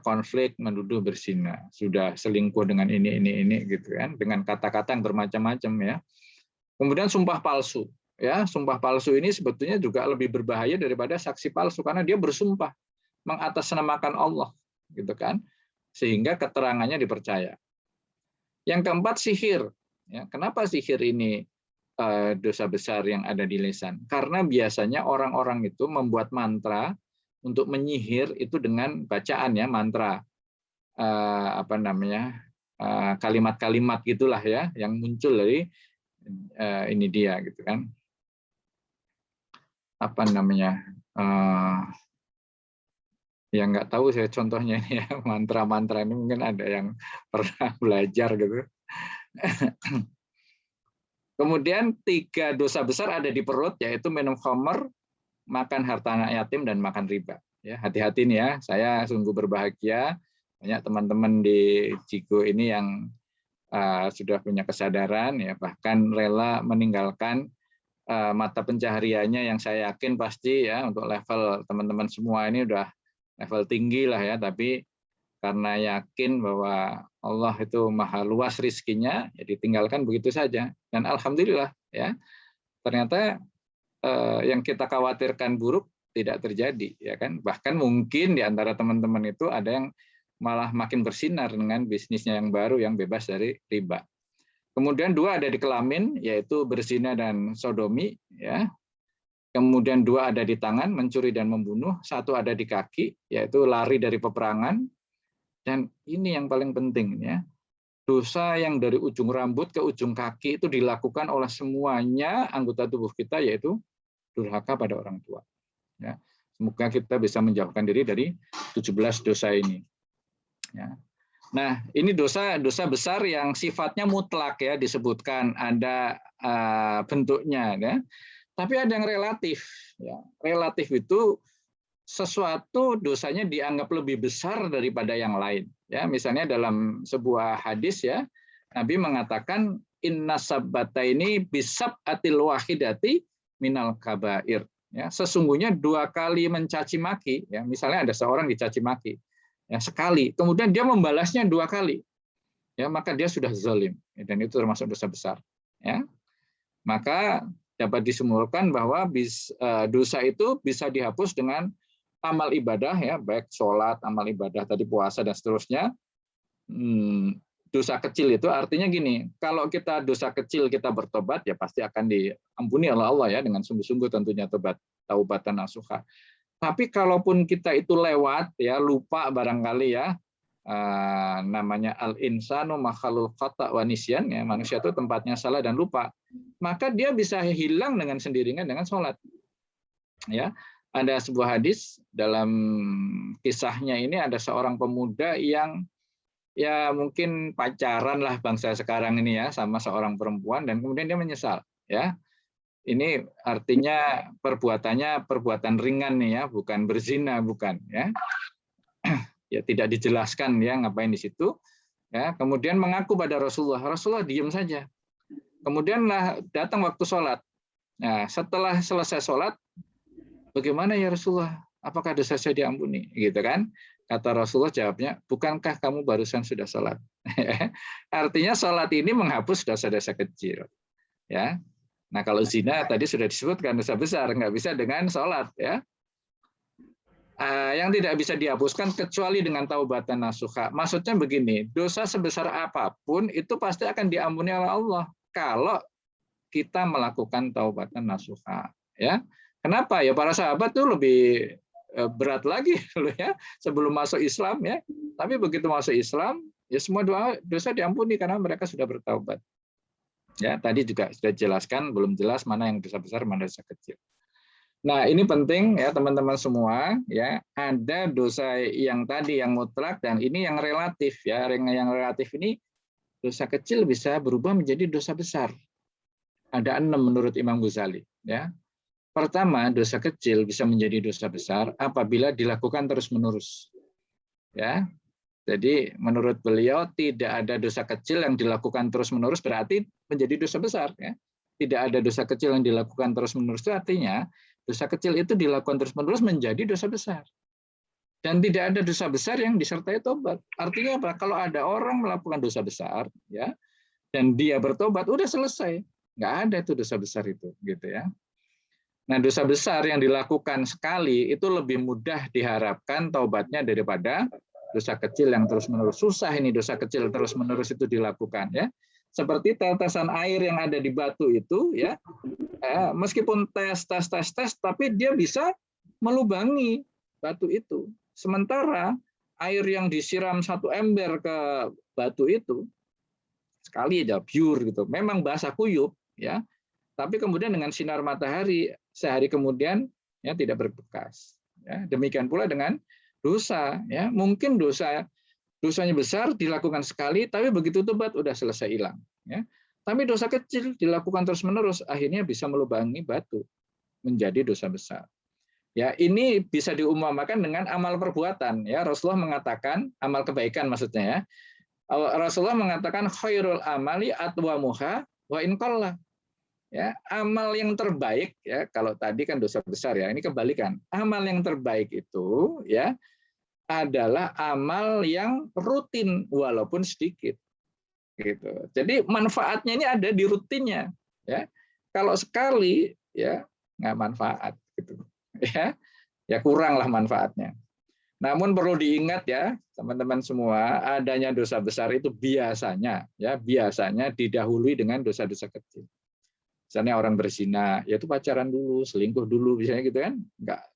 konflik menuduh berzina, sudah selingkuh dengan ini gitu kan, dengan kata-kata yang bermacam-macam ya. Kemudian sumpah palsu. Ya, sumpah palsu ini sebetulnya juga lebih berbahaya daripada saksi palsu karena dia bersumpah mengatasnamakan Allah, gitu kan, sehingga keterangannya dipercaya. Yang keempat, sihir. Ya, kenapa sihir ini dosa besar yang ada di lisan? Karena biasanya orang-orang itu membuat mantra untuk menyihir itu dengan bacaan ya, mantra kalimat-kalimat gitulah ya, yang muncul dari ini dia gitu kan. Ya nggak tahu saya contohnya ini ya, mantra-mantra ini mungkin ada yang pernah belajar gitu. Kemudian 3 dosa besar ada di perut, yaitu minum khamr, makan harta anak yatim, dan makan riba. Ya, hati-hati nih ya, saya sungguh berbahagia banyak teman-teman di Cigo ini yang sudah punya kesadaran ya, bahkan rela meninggalkan mata pencahariannya yang saya yakin pasti ya untuk level teman-teman semua ini udah level tinggi lah ya, tapi karena yakin bahwa Allah itu maha luas rizkinya, ya ditinggalkan begitu saja. Dan alhamdulillah ya, ternyata yang kita khawatirkan buruk tidak terjadi ya kan. Bahkan mungkin di antara teman-teman itu ada yang malah makin bersinar dengan bisnisnya yang baru yang bebas dari riba. Kemudian 2 ada di kelamin, yaitu berzina dan sodomi ya. Kemudian 2 ada di tangan, mencuri dan membunuh. 1 ada di kaki, yaitu lari dari peperangan. Dan ini yang paling penting ya, dosa yang dari ujung rambut ke ujung kaki itu dilakukan oleh semuanya anggota tubuh kita, yaitu durhaka pada orang tua. Ya. Semoga kita bisa menjauhkan diri dari 17 dosa ini. Ya. Nah, ini dosa besar yang sifatnya mutlak ya, disebutkan ada bentuknya ya. Tapi ada yang relatif ya. Relatif itu sesuatu dosanya dianggap lebih besar daripada yang lain ya. Misalnya dalam sebuah hadis ya, Nabi mengatakan inna sabbata ini bisab'atil wahidati minal kabair. Ya, sesungguhnya 2 kali mencaci maki, ya, misalnya ada seorang dicaci maki, ya, sekali, kemudian dia membalasnya 2 kali, ya, maka dia sudah zalim, ya, dan itu termasuk dosa besar. Ya. Maka dapat disimpulkan bahwa dosa itu bisa dihapus dengan amal ibadah, ya, baik sholat, amal ibadah tadi puasa dan seterusnya. Dosa kecil itu artinya gini, kalau kita dosa kecil kita bertobat ya pasti akan diampuni oleh Allah ya dengan sungguh-sungguh tentunya taubatan nasuha. Tapi kalaupun kita itu lewat ya lupa barangkali ya namanya al-insanu makhlul khata' wa nisyan ya, manusia itu tempatnya salah dan lupa. Maka dia bisa hilang dengan sendirinya dengan sholat. Ya, ada sebuah hadis dalam kisahnya ini ada seorang pemuda yang ya mungkin pacaran lah bangsa sekarang ini ya sama seorang perempuan dan kemudian dia menyesal ya. Ini artinya perbuatannya perbuatan ringan nih ya, bukan berzina bukan ya. Ya tidak dijelaskan ya ngapain di situ. Ya, kemudian mengaku pada Rasulullah. Rasulullah diam saja. Kemudianlah datang waktu sholat. Nah, setelah selesai sholat, bagaimana ya Rasulullah? Apakah dosa saya diampuni? Gitu kan? Kata Rasulullah jawabnya, bukankah kamu barusan sudah sholat? Artinya sholat ini menghapus dosa-dosa kecil. Ya. Nah kalau zina tadi sudah disebutkan dosa besar, nggak bisa dengan sholat. Ya. Yang tidak bisa dihapuskan kecuali dengan taubatan nasuha. Maksudnya begini, dosa sebesar apapun itu pasti akan diampuni oleh Allah kalau kita melakukan taubatan nasuha. Ya. Kenapa? Ya para sahabat tuh lebih berat lagi loh ya sebelum masuk Islam ya. Tapi begitu masuk Islam ya semua dosa diampuni karena mereka sudah bertaubat. Ya, tadi juga sudah jelaskan belum jelas mana yang dosa besar mana dosa kecil. Nah, ini penting ya teman-teman semua ya. Ada dosa yang tadi yang mutlak dan ini yang relatif ya. Yang relatif ini dosa kecil bisa berubah menjadi dosa besar. Ada 6 menurut Imam Ghazali ya. Pertama, dosa kecil bisa menjadi dosa besar apabila dilakukan terus-menerus. Ya. Jadi menurut beliau tidak ada dosa kecil yang dilakukan terus-menerus berarti menjadi dosa besar ya. Tidak ada dosa kecil yang dilakukan terus-menerus itu artinya dosa kecil itu dilakukan terus-menerus menjadi dosa besar. Dan tidak ada dosa besar yang disertai tobat. Artinya apa? Kalau ada orang melakukan dosa besar ya dan dia bertobat udah selesai. Nggak ada itu dosa besar itu gitu ya. Nah, dosa besar yang dilakukan sekali itu lebih mudah diharapkan taubatnya daripada dosa kecil yang terus-menerus. Susah ini dosa kecil terus-menerus itu dilakukan ya. Seperti tetesan air yang ada di batu itu ya. Meskipun tes tapi dia bisa melubangi batu itu. Sementara air yang disiram 1 ember ke batu itu sekali aja pure gitu. Memang basah kuyup ya. Tapi kemudian dengan sinar matahari sehari kemudian ya tidak berbekas. Ya, demikian pula dengan dosa. Ya, mungkin dosanya besar dilakukan sekali, tapi begitu tobat udah selesai hilang. Ya. Tapi dosa kecil dilakukan terus menerus, akhirnya bisa melubangi batu menjadi dosa besar. Ya, ini bisa diumpamakan dengan amal perbuatan. Ya, Rasulullah mengatakan amal kebaikan maksudnya ya. Rasulullah mengatakan khairul amali atwamuha wa in qalla. Ya, amal yang terbaik ya kalau tadi kan dosa besar ya, ini kebalikan. Amal yang terbaik itu ya adalah amal yang rutin walaupun sedikit. Gitu. Jadi manfaatnya ini ada di rutinnya ya. Kalau sekali ya nggak manfaat gitu. Ya. Ya kuranglah manfaatnya. Namun perlu diingat ya, teman-teman semua, adanya dosa besar itu biasanya didahului dengan dosa-dosa kecil. Misalnya orang berzina, ya itu pacaran dulu, selingkuh dulu, misalnya gitu kan,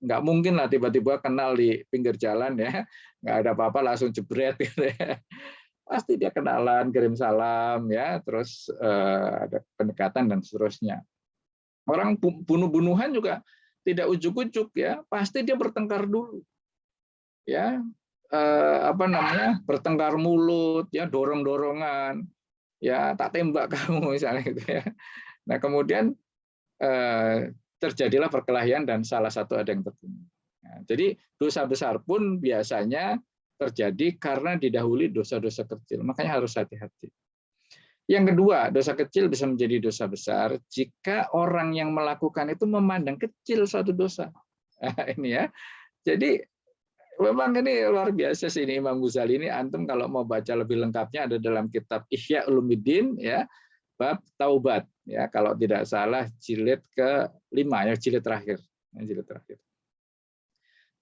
nggak mungkin lah tiba-tiba kenal di pinggir jalan ya, nggak ada apa-apa langsung jebret gitu ya. Pasti dia kenalan, kirim salam ya, terus ada pendekatan dan seterusnya. Orang bunuh-bunuhan juga tidak ujuk-ujuk ya, pasti dia bertengkar dulu. Ya, bertengkar mulut, ya, dorong-dorongan, ya, tak tembak kamu misalnya gitu ya. Nah, kemudian terjadilah perkelahian dan salah satu ada yang terbunuh. Nah, jadi dosa besar pun biasanya terjadi karena didahului dosa-dosa kecil. Makanya harus hati-hati. Yang kedua, dosa kecil bisa menjadi dosa besar jika orang yang melakukan itu memandang kecil suatu dosa. Nah, ini ya. Jadi memang ini luar biasa sih ini Imam Ghazali ini. Antum kalau mau baca lebih lengkapnya ada dalam kitab Ihya Ulumuddin ya, bab taubat ya, kalau tidak salah jilid ke-5 ya, jilid terakhir. Jilid terakhir.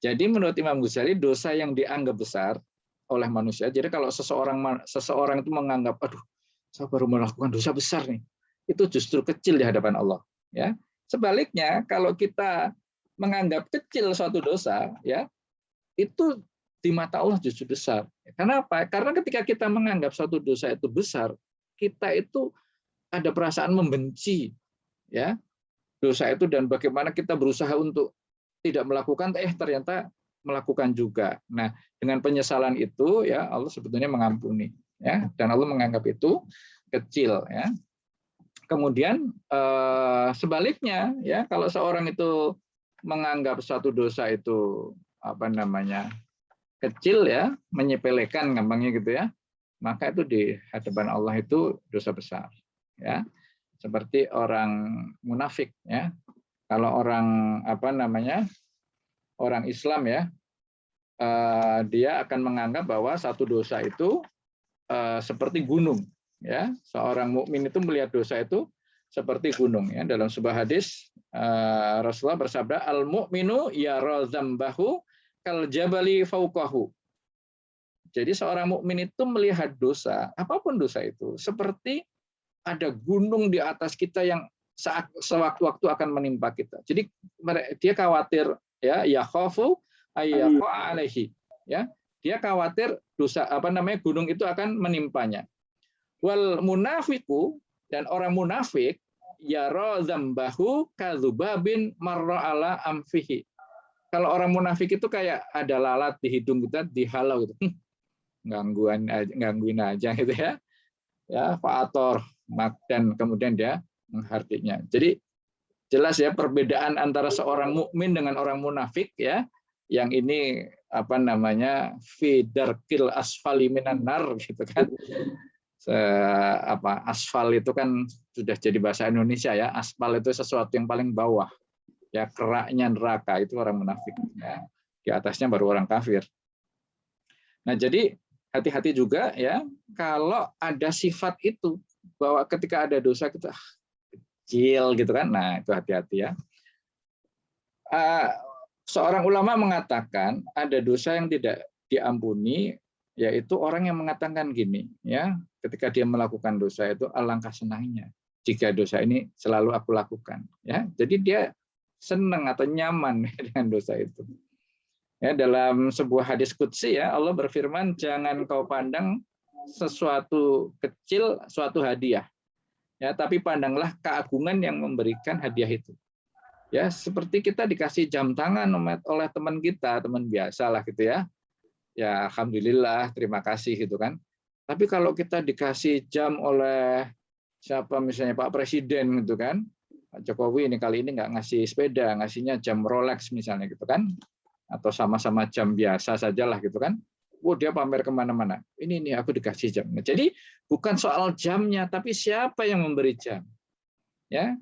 Jadi menurut Imam Ghazali dosa yang dianggap besar oleh manusia. Jadi kalau seseorang itu menganggap, aduh, saya baru melakukan dosa besar nih, itu justru kecil di hadapan Allah. Ya, sebaliknya kalau kita menganggap kecil suatu dosa, ya itu di mata Allah justru besar. Kenapa? Karena ketika kita menganggap suatu dosa itu besar, kita itu ada perasaan membenci, ya dosa itu, dan bagaimana kita berusaha untuk tidak melakukan, ternyata melakukan juga. Nah, dengan penyesalan itu ya Allah sebetulnya mengampuni. Ya, dan Allah menganggap itu kecil ya. Kemudian sebaliknya ya, kalau seorang itu menganggap suatu dosa itu kecil ya, menyepelekan gampangnya gitu ya, maka itu di hadapan Allah itu dosa besar ya. Seperti orang munafik ya. Kalau orang orang Islam ya, dia akan menganggap bahwa satu dosa itu seperti gunung ya. Seorang mukmin itu melihat dosa itu seperti gunung ya. Dalam sebuah hadis Rasulullah bersabda, al mukminu yara dzambahu kal jabali fauqahu. Jadi seorang mukmin itu melihat dosa, apapun dosa itu, seperti ada gunung di atas kita yang sewaktu-waktu akan menimpa kita. Jadi dia khawatir ya, yakhafu ayyaqa alaihi ya. Dia khawatir dosa gunung itu akan menimpanya. Wal munafiqu, dan orang munafik yara dzambahu kadzubabin marra ala amfihi. Kalau orang munafik itu kayak ada lalat di hidung kita, dihalau gitu. Gangguin aja gitu ya. Ya, fa'ator, dan kemudian dia menghartinya. Jadi jelas ya perbedaan antara seorang mukmin dengan orang munafik ya. Yang ini fi darkil asfali minan nar gitu kan. Asfal itu kan sudah jadi bahasa Indonesia ya. Aspal itu sesuatu yang paling bawah. Ya, keraknya neraka itu orang munafik ya. Di atasnya baru orang kafir. Nah, jadi hati-hati juga ya kalau ada sifat itu, bahwa ketika ada dosa kita kecil gitu kan. Nah, itu hati-hati ya. Seorang ulama mengatakan ada dosa yang tidak diampuni, yaitu orang yang mengatakan gini ya, ketika dia melakukan dosa itu, alangkah senangnya jika dosa ini selalu aku lakukan ya. Jadi dia senang atau nyaman dengan dosa itu. Ya, dalam sebuah hadis qudsi ya, Allah berfirman, jangan kau pandang sesuatu kecil suatu hadiah. Ya, tapi pandanglah keagungan yang memberikan hadiah itu. Ya, seperti kita dikasih jam tangan oleh teman kita, teman biasa lah gitu ya. Ya, alhamdulillah, terima kasih gitu kan. Tapi kalau kita dikasih jam oleh siapa misalnya Pak Presiden gitu kan, Pak Jokowi ini kali ini nggak ngasih sepeda, ngasihnya jam Rolex misalnya gitu kan, atau sama-sama jam biasa sajalah gitu kan. Dia pamer kemana-mana. Ini aku dikasih jam. Nah, jadi bukan soal jamnya, tapi siapa yang memberi jam. Ya,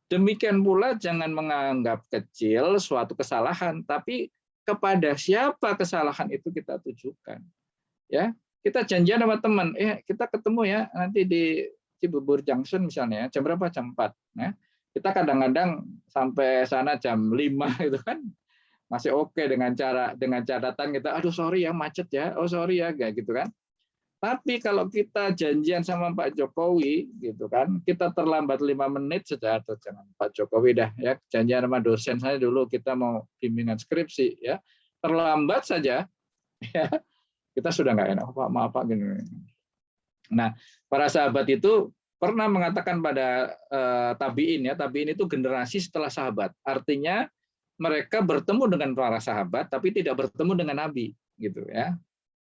demikian pula jangan menganggap kecil suatu kesalahan, tapi kepada siapa kesalahan itu kita tujukan. Ya, kita janjian sama teman, kita ketemu ya nanti di Cibubur Junction misalnya, jam berapa? Jam 4. Ya. Kita kadang-kadang sampai sana jam 5 gitu kan. Masih oke dengan catatan kita, aduh sorry ya macet ya, oh sorry ya kayak gitu kan. Tapi kalau kita janjian sama Pak Jokowi gitu kan, kita terlambat 5 menit sudah, atau jangan Pak Jokowi dah ya, janjian sama dosen saya dulu kita mau bimbingan skripsi ya, terlambat saja ya, kita sudah nggak enak, Pak maaf Pak gini. Nah, para sahabat itu pernah mengatakan pada tabiin ya, tabiin itu generasi setelah sahabat. Artinya mereka bertemu dengan para sahabat tapi tidak bertemu dengan Nabi gitu ya.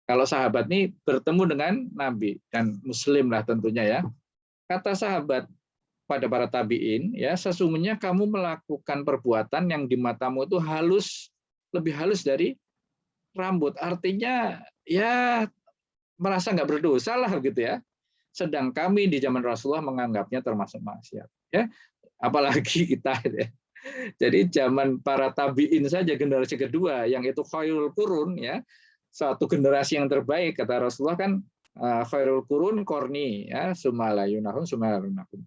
Kalau sahabat nih bertemu dengan Nabi dan Muslim lah tentunya ya. Kata sahabat pada para tabiin, ya sesungguhnya kamu melakukan perbuatan yang di matamu itu halus, lebih halus dari rambut. Artinya ya merasa nggak berdosa lah gitu ya. Sedang kami di zaman Rasulullah menganggapnya termasuk maksiat. Ya, apalagi kita. Ya. Jadi zaman para tabiin saja generasi kedua yang itu khairul qurun ya, satu generasi yang terbaik kata Rasulullah kan khairul qurun qarni ya sumalayunahum sumalayunahum.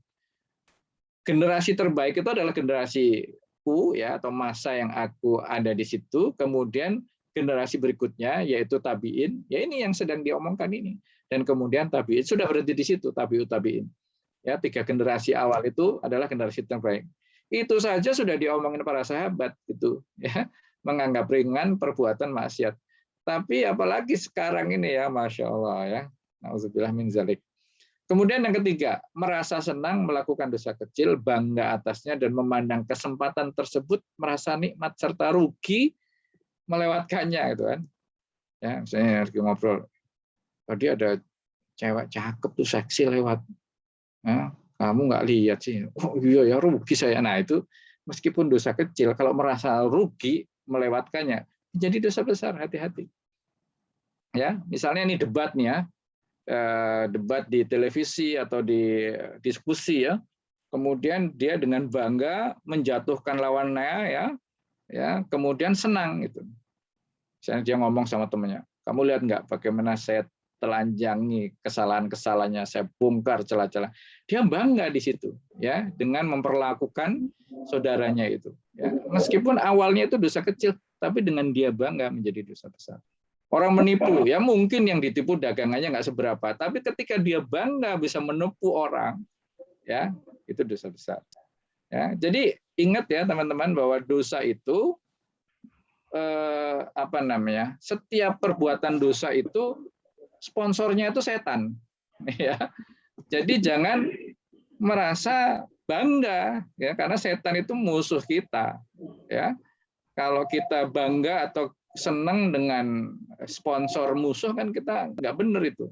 Generasi terbaik itu adalah generasiku ya atau masa yang aku ada di situ, kemudian generasi berikutnya yaitu tabiin, ya ini yang sedang diomongkan ini. Dan kemudian tabiin sudah berhenti di situ, tabiin. Ya, 3 generasi awal itu adalah generasi terbaik. Itu saja sudah diomongin para sahabat itu ya, menganggap ringan perbuatan maksiat. Tapi apalagi sekarang ini ya, Masya Allah ya. Nauzubillah min zalik. Kemudian yang ketiga, merasa senang melakukan dosa kecil, bangga atasnya dan memandang kesempatan tersebut merasa nikmat serta rugi melewatkannya gitu kan. Ya, misalnya lagi ngobrol, tadi ada cewek cakep tuh seksi lewat. Nah, kamu nggak lihat sih, oh iya ya rugi saya. Nah itu meskipun dosa kecil, kalau merasa rugi melewatkannya, jadi dosa besar, hati-hati. Ya, misalnya ini debat nih ya, debat di televisi atau di diskusi ya, kemudian dia dengan bangga menjatuhkan lawannya ya, kemudian senang itu. Misalnya dia ngomong sama temannya, kamu lihat nggak bagaimana saya telanjangi kesalahan-kesalahannya, saya bongkar celah-celah. Dia bangga di situ, ya, dengan memperlakukan saudaranya itu. Ya. Meskipun awalnya itu dosa kecil, tapi dengan dia bangga menjadi dosa besar. Orang menipu, ya mungkin yang ditipu dagangannya nggak seberapa, tapi ketika dia bangga bisa menipu orang, ya itu dosa besar. Ya, jadi ingat ya teman-teman bahwa dosa itu setiap perbuatan dosa itu sponsornya itu setan, ya. Jadi jangan merasa bangga, ya, karena setan itu musuh kita, ya. Kalau kita bangga atau senang dengan sponsor musuh kan kita nggak benar itu,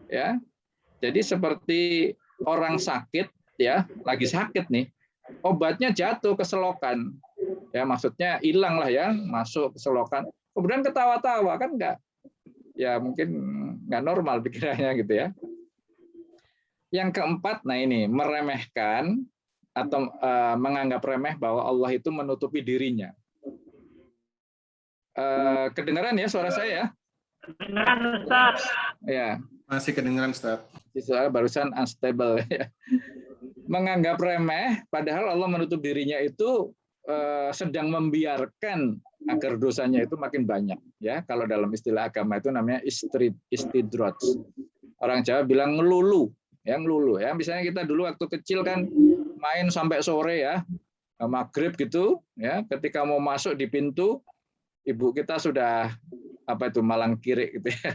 ya. Jadi seperti orang sakit, ya, lagi sakit nih, obatnya jatuh ke selokan, ya, maksudnya hilang lah ya, masuk ke selokan, kemudian ketawa-tawa kan nggak. Ya mungkin nggak normal pikirannya gitu ya. Yang keempat, nah ini meremehkan atau menganggap remeh bahwa Allah itu menutupi dirinya. Kedengaran ya suara saya ya? Kedengaran Ustaz. Ya. Masih kedengaran Ustaz. Suara barusan unstable ya. Menganggap remeh padahal Allah menutup dirinya itu sedang membiarkan agar dosanya itu makin banyak, ya. Kalau dalam istilah agama itu namanya istidraj. Orang Jawa bilang ngelulu, ya ngelulu, ya. Misalnya kita dulu waktu kecil kan main sampai sore ya, maghrib gitu, ya. Ketika mau masuk di pintu, ibu kita sudah malang kiri gitu ya.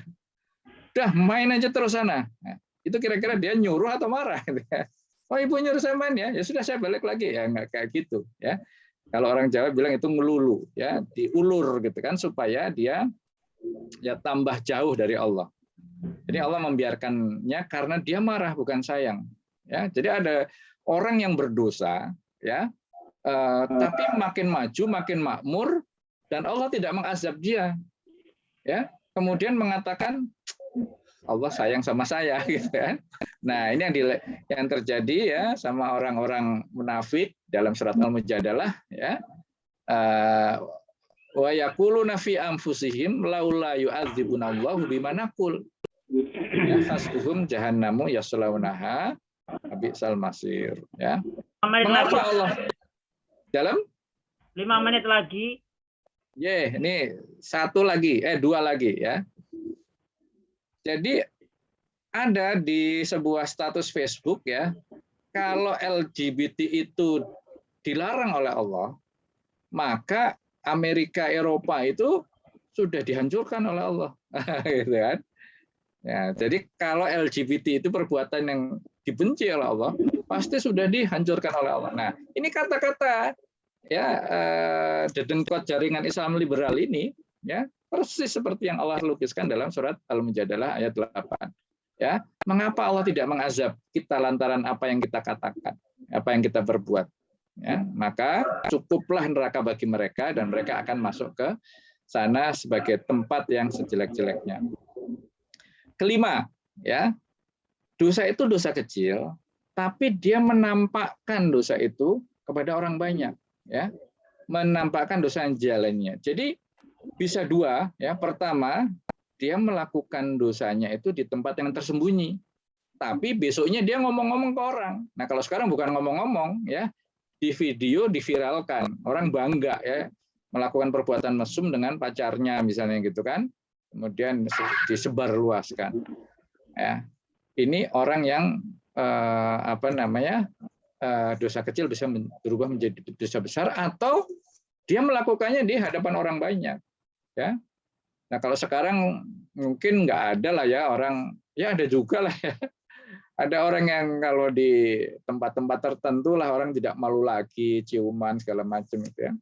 Udah main aja terus sana. Nah, itu kira-kira dia nyuruh atau marah gitu ya. Oh ibu nyuruh saya main ya, ya sudah saya balik lagi ya, nggak kayak gitu ya. Kalau orang Jawa bilang itu ngelulu, ya, diulur gitu kan supaya dia ya tambah jauh dari Allah. Jadi Allah membiarkannya karena dia marah bukan sayang. Ya, jadi ada orang yang berdosa, ya, tapi makin maju, makin makmur, dan Allah tidak mengazab dia. Ya, kemudian mengatakan Allah sayang sama saya, gitu kan? Nah, ini yang terjadi ya sama orang-orang munafik dalam surat Al-Mujadalah, ya. Wa yaquluna fi anfusihim laula yu'adzibunallahu bima naqul. Ya, hasbuhum jahannamu yaslaunaha bi'sal masir, ya. Mengapa Allah dalam 5 menit lagi. ini 2 lagi ya. Jadi ada di sebuah status Facebook ya, kalau LGBT itu dilarang oleh Allah, maka Amerika Eropa itu sudah dihancurkan oleh Allah, gitu kan? Ya, jadi kalau LGBT itu perbuatan yang dibenci oleh Allah, pasti sudah dihancurkan oleh Allah. Nah, ini kata-kata ya dedengkot jaringan Islam liberal ini, ya persis seperti yang Allah lukiskan dalam surat Al-Mujadalah ayat 8. Ya, mengapa Allah tidak mengazab kita lantaran apa yang kita katakan, apa yang kita berbuat? Ya, maka cukuplah neraka bagi mereka dan mereka akan masuk ke sana sebagai tempat yang sejelek-jeleknya. Kelima, ya, dosa itu dosa kecil, tapi dia menampakkan dosa itu kepada orang banyak, ya, menampakkan dosa yang jalannya. Jadi bisa dua, ya. Pertama, dia melakukan dosanya itu di tempat yang tersembunyi, tapi besoknya dia ngomong-ngomong ke orang. Nah, kalau sekarang bukan ngomong-ngomong, ya, di video diviralkan, orang bangga, ya, melakukan perbuatan mesum dengan pacarnya misalnya gitu kan, kemudian disebarluaskan. Ya, ini orang yang dosa kecil bisa berubah menjadi dosa besar, atau dia melakukannya di hadapan orang banyak, ya. Nah, kalau sekarang mungkin nggak ada lah ya orang, ya ada juga lah ya. Ada orang yang kalau di tempat-tempat tertentu lah orang tidak malu lagi ciuman segala macam itu ya.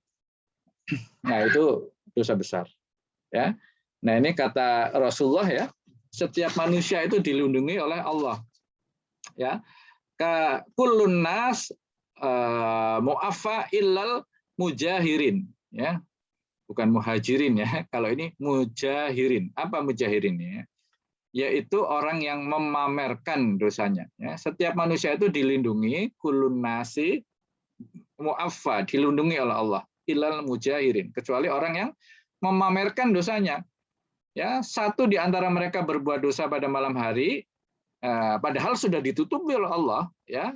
Nah, itu dosa besar, ya. Nah, ini kata Rasulullah, ya, setiap manusia itu dilindungi oleh Allah, ya. Kullun nas mu'affa illal mujahirin, ya. Bukan muhajirin, ya. Kalau ini mujahirin. Apa mujahirin, ya? Yaitu orang yang memamerkan dosanya, ya. Setiap manusia itu dilindungi, kullun nasi mu'affa, dilindungi oleh Allah, illal mujahirin, kecuali orang yang memamerkan dosanya. Ya, satu di antara mereka berbuat dosa pada malam hari, padahal sudah ditutupi oleh Allah, ya.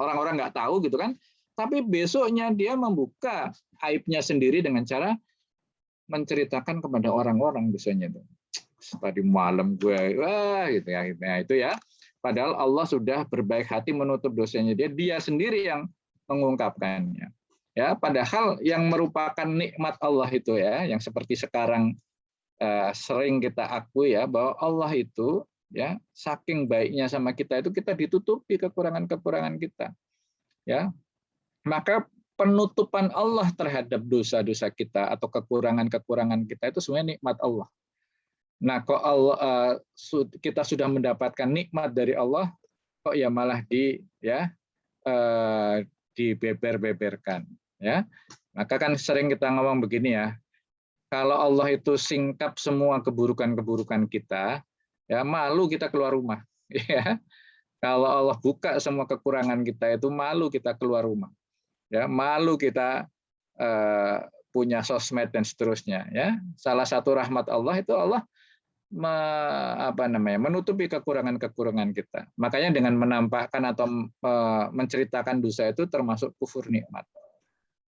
Orang-orang nggak tahu gitu kan. Tapi besoknya dia membuka aibnya sendiri dengan cara menceritakan kepada orang-orang dosanya itu. Tadi malam gue, wah gitu ya, itu ya. Padahal Allah sudah berbaik hati menutup dosanya dia sendiri yang mengungkapkannya. Ya, padahal yang merupakan nikmat Allah itu, ya, yang seperti sekarang sering kita akui, ya, bahwa Allah itu, ya, saking baiknya sama kita itu kita ditutupi kekurangan-kekurangan kita, ya. Maka penutupan Allah terhadap dosa-dosa kita atau kekurangan-kekurangan kita itu sebenarnya nikmat Allah. Nah, kok Allah, kita sudah mendapatkan nikmat dari Allah, kok ya malah dibeber-beberkan, ya. Maka kan sering kita ngomong begini, ya, kalau Allah itu singkap semua keburukan-keburukan kita, ya malu kita keluar rumah, ya. Kalau Allah buka semua kekurangan kita itu malu kita keluar rumah. Ya, malu kita punya sosmed dan seterusnya, ya. Salah satu rahmat Allah itu Allah menutupi kekurangan-kekurangan kita. Makanya dengan menampakkan atau menceritakan dosa itu termasuk kufur nikmat.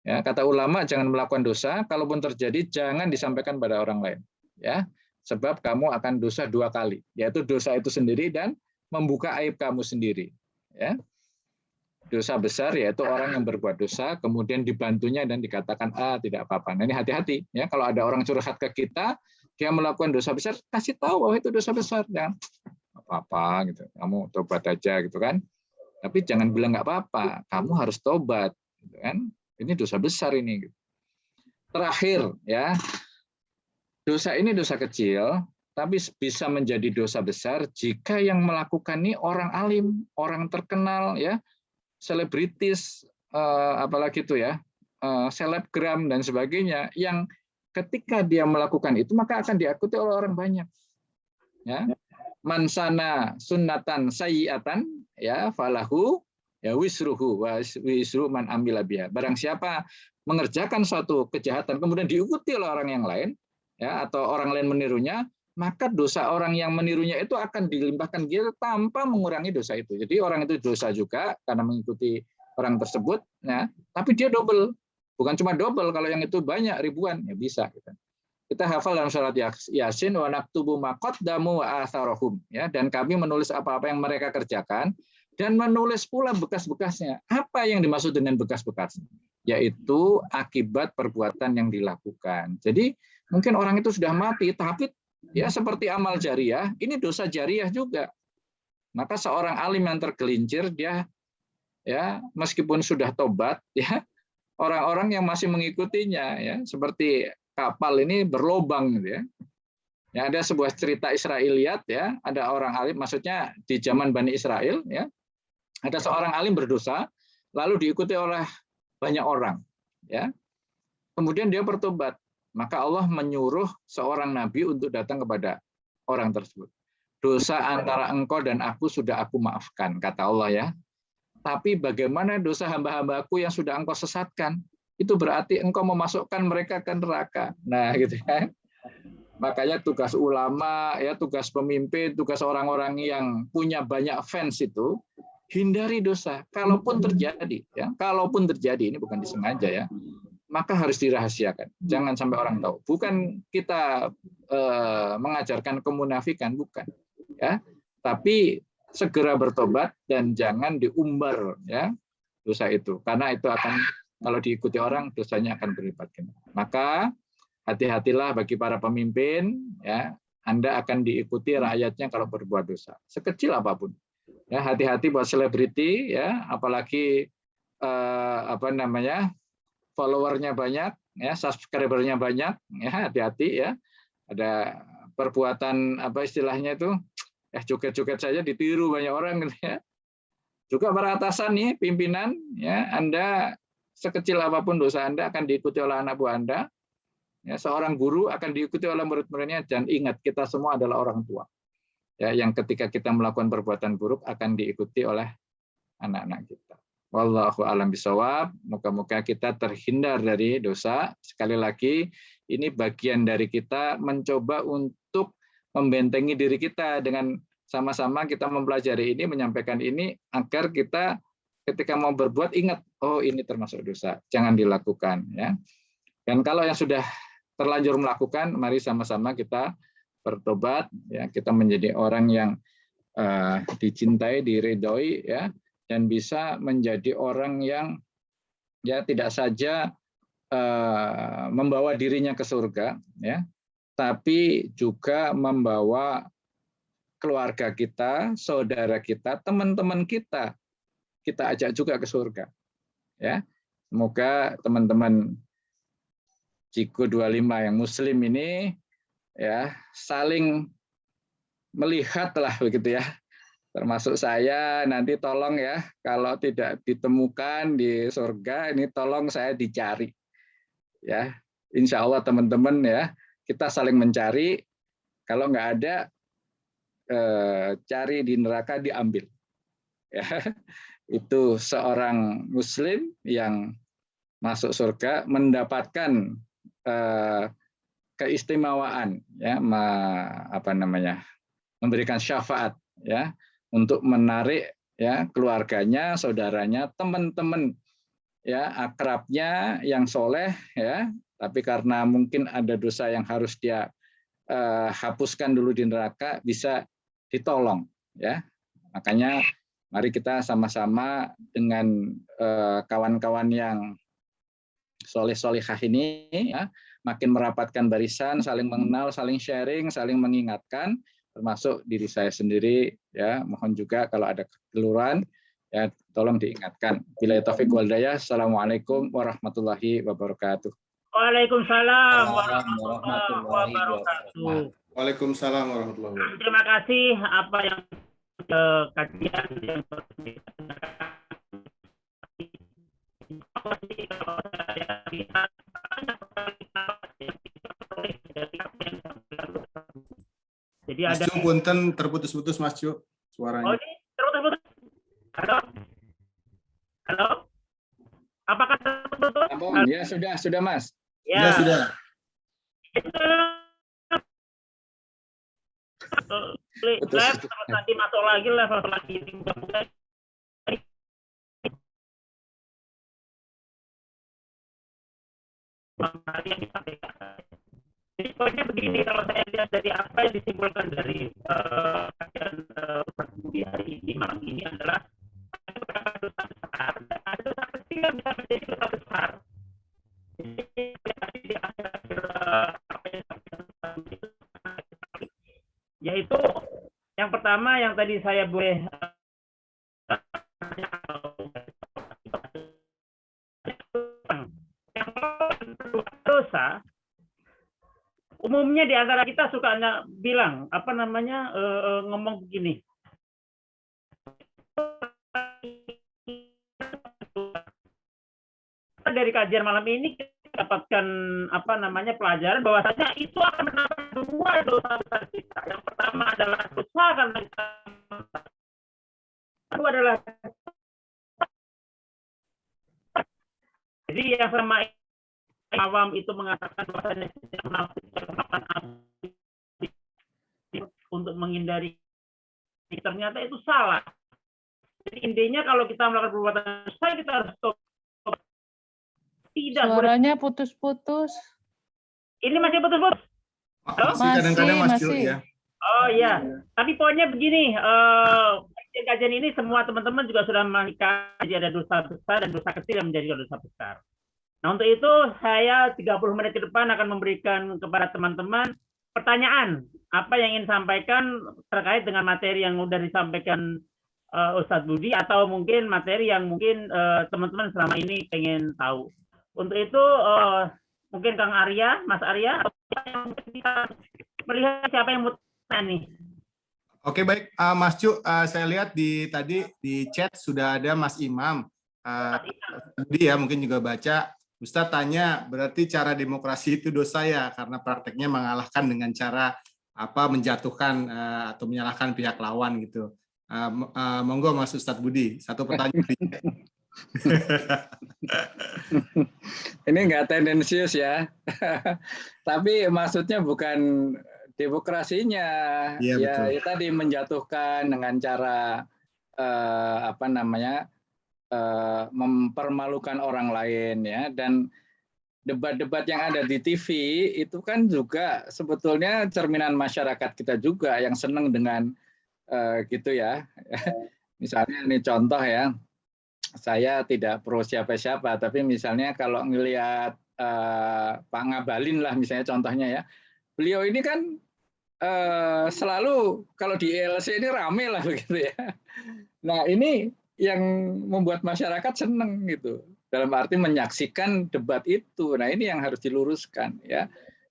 Ya, kata ulama, jangan melakukan dosa, kalaupun terjadi jangan disampaikan pada orang lain, ya. Sebab kamu akan dosa dua kali, yaitu dosa itu sendiri dan membuka aib kamu sendiri, ya. Dosa besar yaitu orang yang berbuat dosa kemudian dibantunya dan dikatakan tidak apa-apa. Nah, ini hati-hati, ya, kalau ada orang curhat ke kita dia melakukan dosa besar, kasih tahu bahwa itu dosa besar, ya, apa-apa gitu, kamu tobat aja gitu kan. Tapi jangan bilang nggak apa-apa, kamu harus tobat gitu kan. Ini dosa besar ini. Terakhir, ya, dosa ini dosa kecil tapi bisa menjadi dosa besar jika yang melakukan ini orang alim, orang terkenal, ya, selebritis, apalagi itu, ya, selebgram dan sebagainya, yang ketika dia melakukan itu maka akan diikuti oleh orang banyak, ya. Man sana sunnatan sayyi'atan, ya, falahu, ya, wisruhu wa wisru man amila biha. Barang siapa mengerjakan suatu kejahatan kemudian diikuti oleh orang yang lain, ya, atau orang lain menirunya, maka dosa orang yang menirunya itu akan dilimpahkan dia tanpa mengurangi dosa itu. Jadi orang itu dosa juga karena mengikuti orang tersebut, ya, tapi dia double. Bukan cuma double, kalau yang itu banyak ribuan, ya bisa. Kita hafal dalam surat Yasin, wa naktubu ma qaddamu wa atharahum, ya, dan kami menulis apa-apa yang mereka kerjakan dan menulis pula bekas-bekasnya. Apa yang dimaksud dengan bekas-bekasnya? Yaitu akibat perbuatan yang dilakukan. Jadi mungkin orang itu sudah mati, tapi ya seperti amal jariah, ini dosa jariah juga. Maka seorang alim yang tergelincir, dia, ya, meskipun sudah tobat, ya, orang-orang yang masih mengikutinya, ya, seperti kapal ini berlobang, gitu ya. Ya, ada sebuah cerita Israiliyat, ya, ada orang alim, maksudnya di zaman Bani Israel, ya, ada seorang alim berdosa, lalu diikuti oleh banyak orang, ya. Kemudian dia bertobat, maka Allah menyuruh seorang nabi untuk datang kepada orang tersebut. Dosa antara engkau dan aku sudah aku maafkan, kata Allah, ya. Tapi bagaimana dosa hamba-hambaku yang sudah engkau sesatkan? Itu berarti engkau memasukkan mereka ke neraka. Nah, gitu kan. Makanya tugas ulama, ya, tugas pemimpin, tugas orang-orang yang punya banyak fans itu hindari dosa. Kalaupun terjadi, ya, kalaupun terjadi, ini bukan disengaja, ya, maka harus dirahasiakan. Jangan sampai orang tahu. Bukan kita mengajarkan kemunafikan, bukan, ya. Tapi segera bertobat dan jangan diumbar, ya, dosa itu, karena itu akan, kalau diikuti orang, dosanya akan berlipat ganda. Maka hati-hatilah bagi para pemimpin, ya, Anda akan diikuti rakyatnya kalau berbuat dosa, sekecil apapun. Ya, hati-hati buat selebriti, ya, apalagi followernya banyak, ya, subscribernya banyak, ya, hati-hati, ya. Ada perbuatan istilahnya itu, joget-joget saja ditiru banyak orang, gitu ya. Juga para atasan nih, pimpinan, ya, Anda sekecil apapun dosa Anda akan diikuti oleh anak buah Anda. Ya, seorang guru akan diikuti oleh murid-muridnya, dan ingat, kita semua adalah orang tua. Ya, yang ketika kita melakukan perbuatan buruk akan diikuti oleh anak-anak kita. Wallahu a'lam bishawab. Moga-moga kita terhindar dari dosa. Sekali lagi, ini bagian dari kita mencoba untuk membentengi diri kita dengan sama-sama kita mempelajari ini, menyampaikan ini, agar kita ketika mau berbuat ingat, oh, ini termasuk dosa, jangan dilakukan, ya. Dan kalau yang sudah terlanjur melakukan, mari sama-sama kita bertobat, ya, kita menjadi orang yang dicintai, diridhoi, ya, dan bisa menjadi orang yang, ya, tidak saja membawa dirinya ke surga, ya, tapi juga membawa keluarga kita, saudara kita, teman-teman kita ajak juga ke surga, ya. Semoga teman-teman Ciku 25 yang muslim ini, ya, saling melihatlah, begitu, ya. Termasuk saya, nanti tolong, ya, kalau tidak ditemukan di surga, ini tolong saya dicari, ya. Insya Allah teman-teman, ya, kita saling mencari. Kalau nggak ada, cari di neraka, diambil, ya. Itu seorang muslim yang masuk surga mendapatkan keistimewaan, ya, memberikan syafaat, ya, untuk menarik, ya, keluarganya, saudaranya, teman-teman, ya, akrabnya yang soleh, ya, tapi karena mungkin ada dosa yang harus dia hapuskan dulu di neraka, bisa ditolong, ya. Makanya mari kita sama-sama dengan kawan-kawan yang soleh-solihah ini, ya, makin merapatkan barisan, saling mengenal, saling sharing, saling mengingatkan, termasuk diri saya sendiri, ya. Mohon juga kalau ada kekeliruan, ya, tolong diingatkan. Billahi taufiq wal hidayah. Assalamualaikum warahmatullahi wabarakatuh. Waalaikumsalam warahmatullahi wabarakatuh. Waalaikumsalam warahmatullahi wabarakatuh. Terima kasih apa yang kajian yang jadi Mas ada Ju, punten terputus-putus, Mas Ju, suaranya. Oh, ini terputus. Halo? Halo? Apakah terputus? Ya, sudah Mas. Ya, sudah. Live terus nanti masuk lagi yang disampaikan. Jadi poinnya begini, kalau saya lihat dari apa yang disimpulkan dari kajian Budi hari ini, malam ini adalah ada beberapa dosa besar, dan ada dosa kecil yang bisa menjadi dosa besar. Jadi tadi di akhir apa yang yaitu yang pertama yang tadi saya boleh umumnya di antara kita suka bilang apa namanya ngomong begini. Dari kajian malam ini kita dapatkan apa namanya pelajaran bahwasanya itu akan menambah dua dosa besar kita. Yang pertama adalah dosa karena kita, kedua adalah jadi yang sama awam itu mengatakan bahwasanya untuk menghindari, ternyata itu salah. Jadi intinya kalau kita melakukan perbuatan dosa kita harus stop. Tidak Suaranya putus-putus. Ini masih putus-putus. Masih kadang-kadang Mas Ju ya. Oh iya, tapi poinnya begini, kajian ini semua teman-teman juga sudah menikah, jadi ada dosa besar dan dosa kecil yang menjadi dosa besar. Nah untuk itu saya 30 menit ke depan akan memberikan kepada teman-teman pertanyaan apa yang ingin sampaikan terkait dengan materi yang sudah disampaikan Ustadz Budi atau mungkin materi yang mungkin teman-teman selama ini pengen tahu. Untuk itu mungkin Kang Arya, Mas Arya, yang bisa melihat siapa yang mau tanya nih. Oke baik, Mas Ju, saya lihat tadi di chat sudah ada Mas Imam. Budi ya mungkin juga baca. Ustadz tanya, berarti cara demokrasi itu dosa ya karena prakteknya mengalahkan dengan cara apa menjatuhkan atau menyalahkan pihak lawan gitu. Monggo Mas Ustadz Budi, satu pertanyaan. Ini nggak tendensius ya, tapi maksudnya bukan demokrasinya, ya, ya tadi menjatuhkan dengan cara apa namanya mempermalukan orang lain ya, dan debat-debat yang ada di TV itu kan juga sebetulnya cerminan masyarakat kita juga yang senang dengan gitu ya. Misalnya ini contoh ya. Saya tidak pro siapa-siapa, tapi misalnya kalau ngelihat Pak Ngabalin lah misalnya contohnya ya, beliau ini kan selalu kalau di ILC ini rame lah begitu ya. Nah ini yang membuat masyarakat seneng gitu, dalam arti menyaksikan debat itu. Nah ini yang harus diluruskan ya.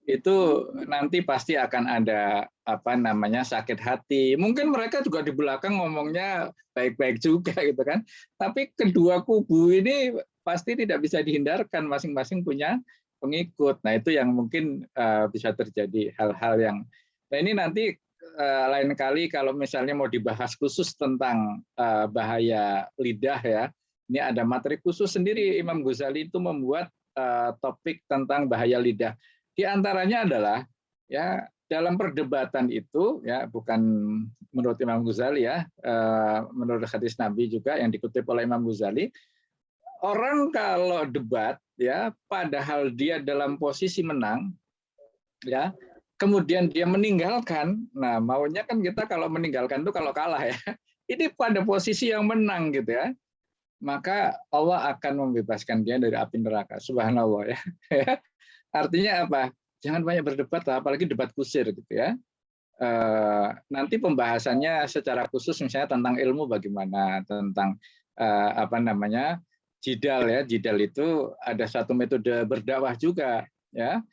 Itu nanti pasti akan ada apa namanya sakit hati. Mungkin mereka juga di belakang ngomongnya baik-baik juga gitu kan. Tapi kedua kubu ini pasti tidak bisa dihindarkan, masing-masing punya pengikut. Nah itu yang mungkin bisa terjadi hal-hal yang. Nah ini nanti lain kali kalau misalnya mau dibahas khusus tentang bahaya lidah ya. Ini ada materi khusus sendiri, Imam Ghazali itu membuat topik tentang bahaya lidah. Di antaranya adalah ya dalam perdebatan itu ya, bukan menurut Imam Ghazali ya, menurut hadis Nabi juga yang dikutip oleh Imam Ghazali, orang kalau debat ya padahal dia dalam posisi menang ya, kemudian dia meninggalkan, nah maunya kan kita kalau meninggalkan itu kalau kalah ya, ini pada posisi yang menang gitu ya, maka Allah akan membebaskan dia dari api neraka. Subhanallah ya. Artinya apa? Jangan banyak berdebat, apalagi debat kusir gitu ya. Nanti pembahasannya secara khusus misalnya tentang ilmu bagaimana, tentang apa namanya jidal ya. Jidal itu ada satu metode berdakwah juga ya.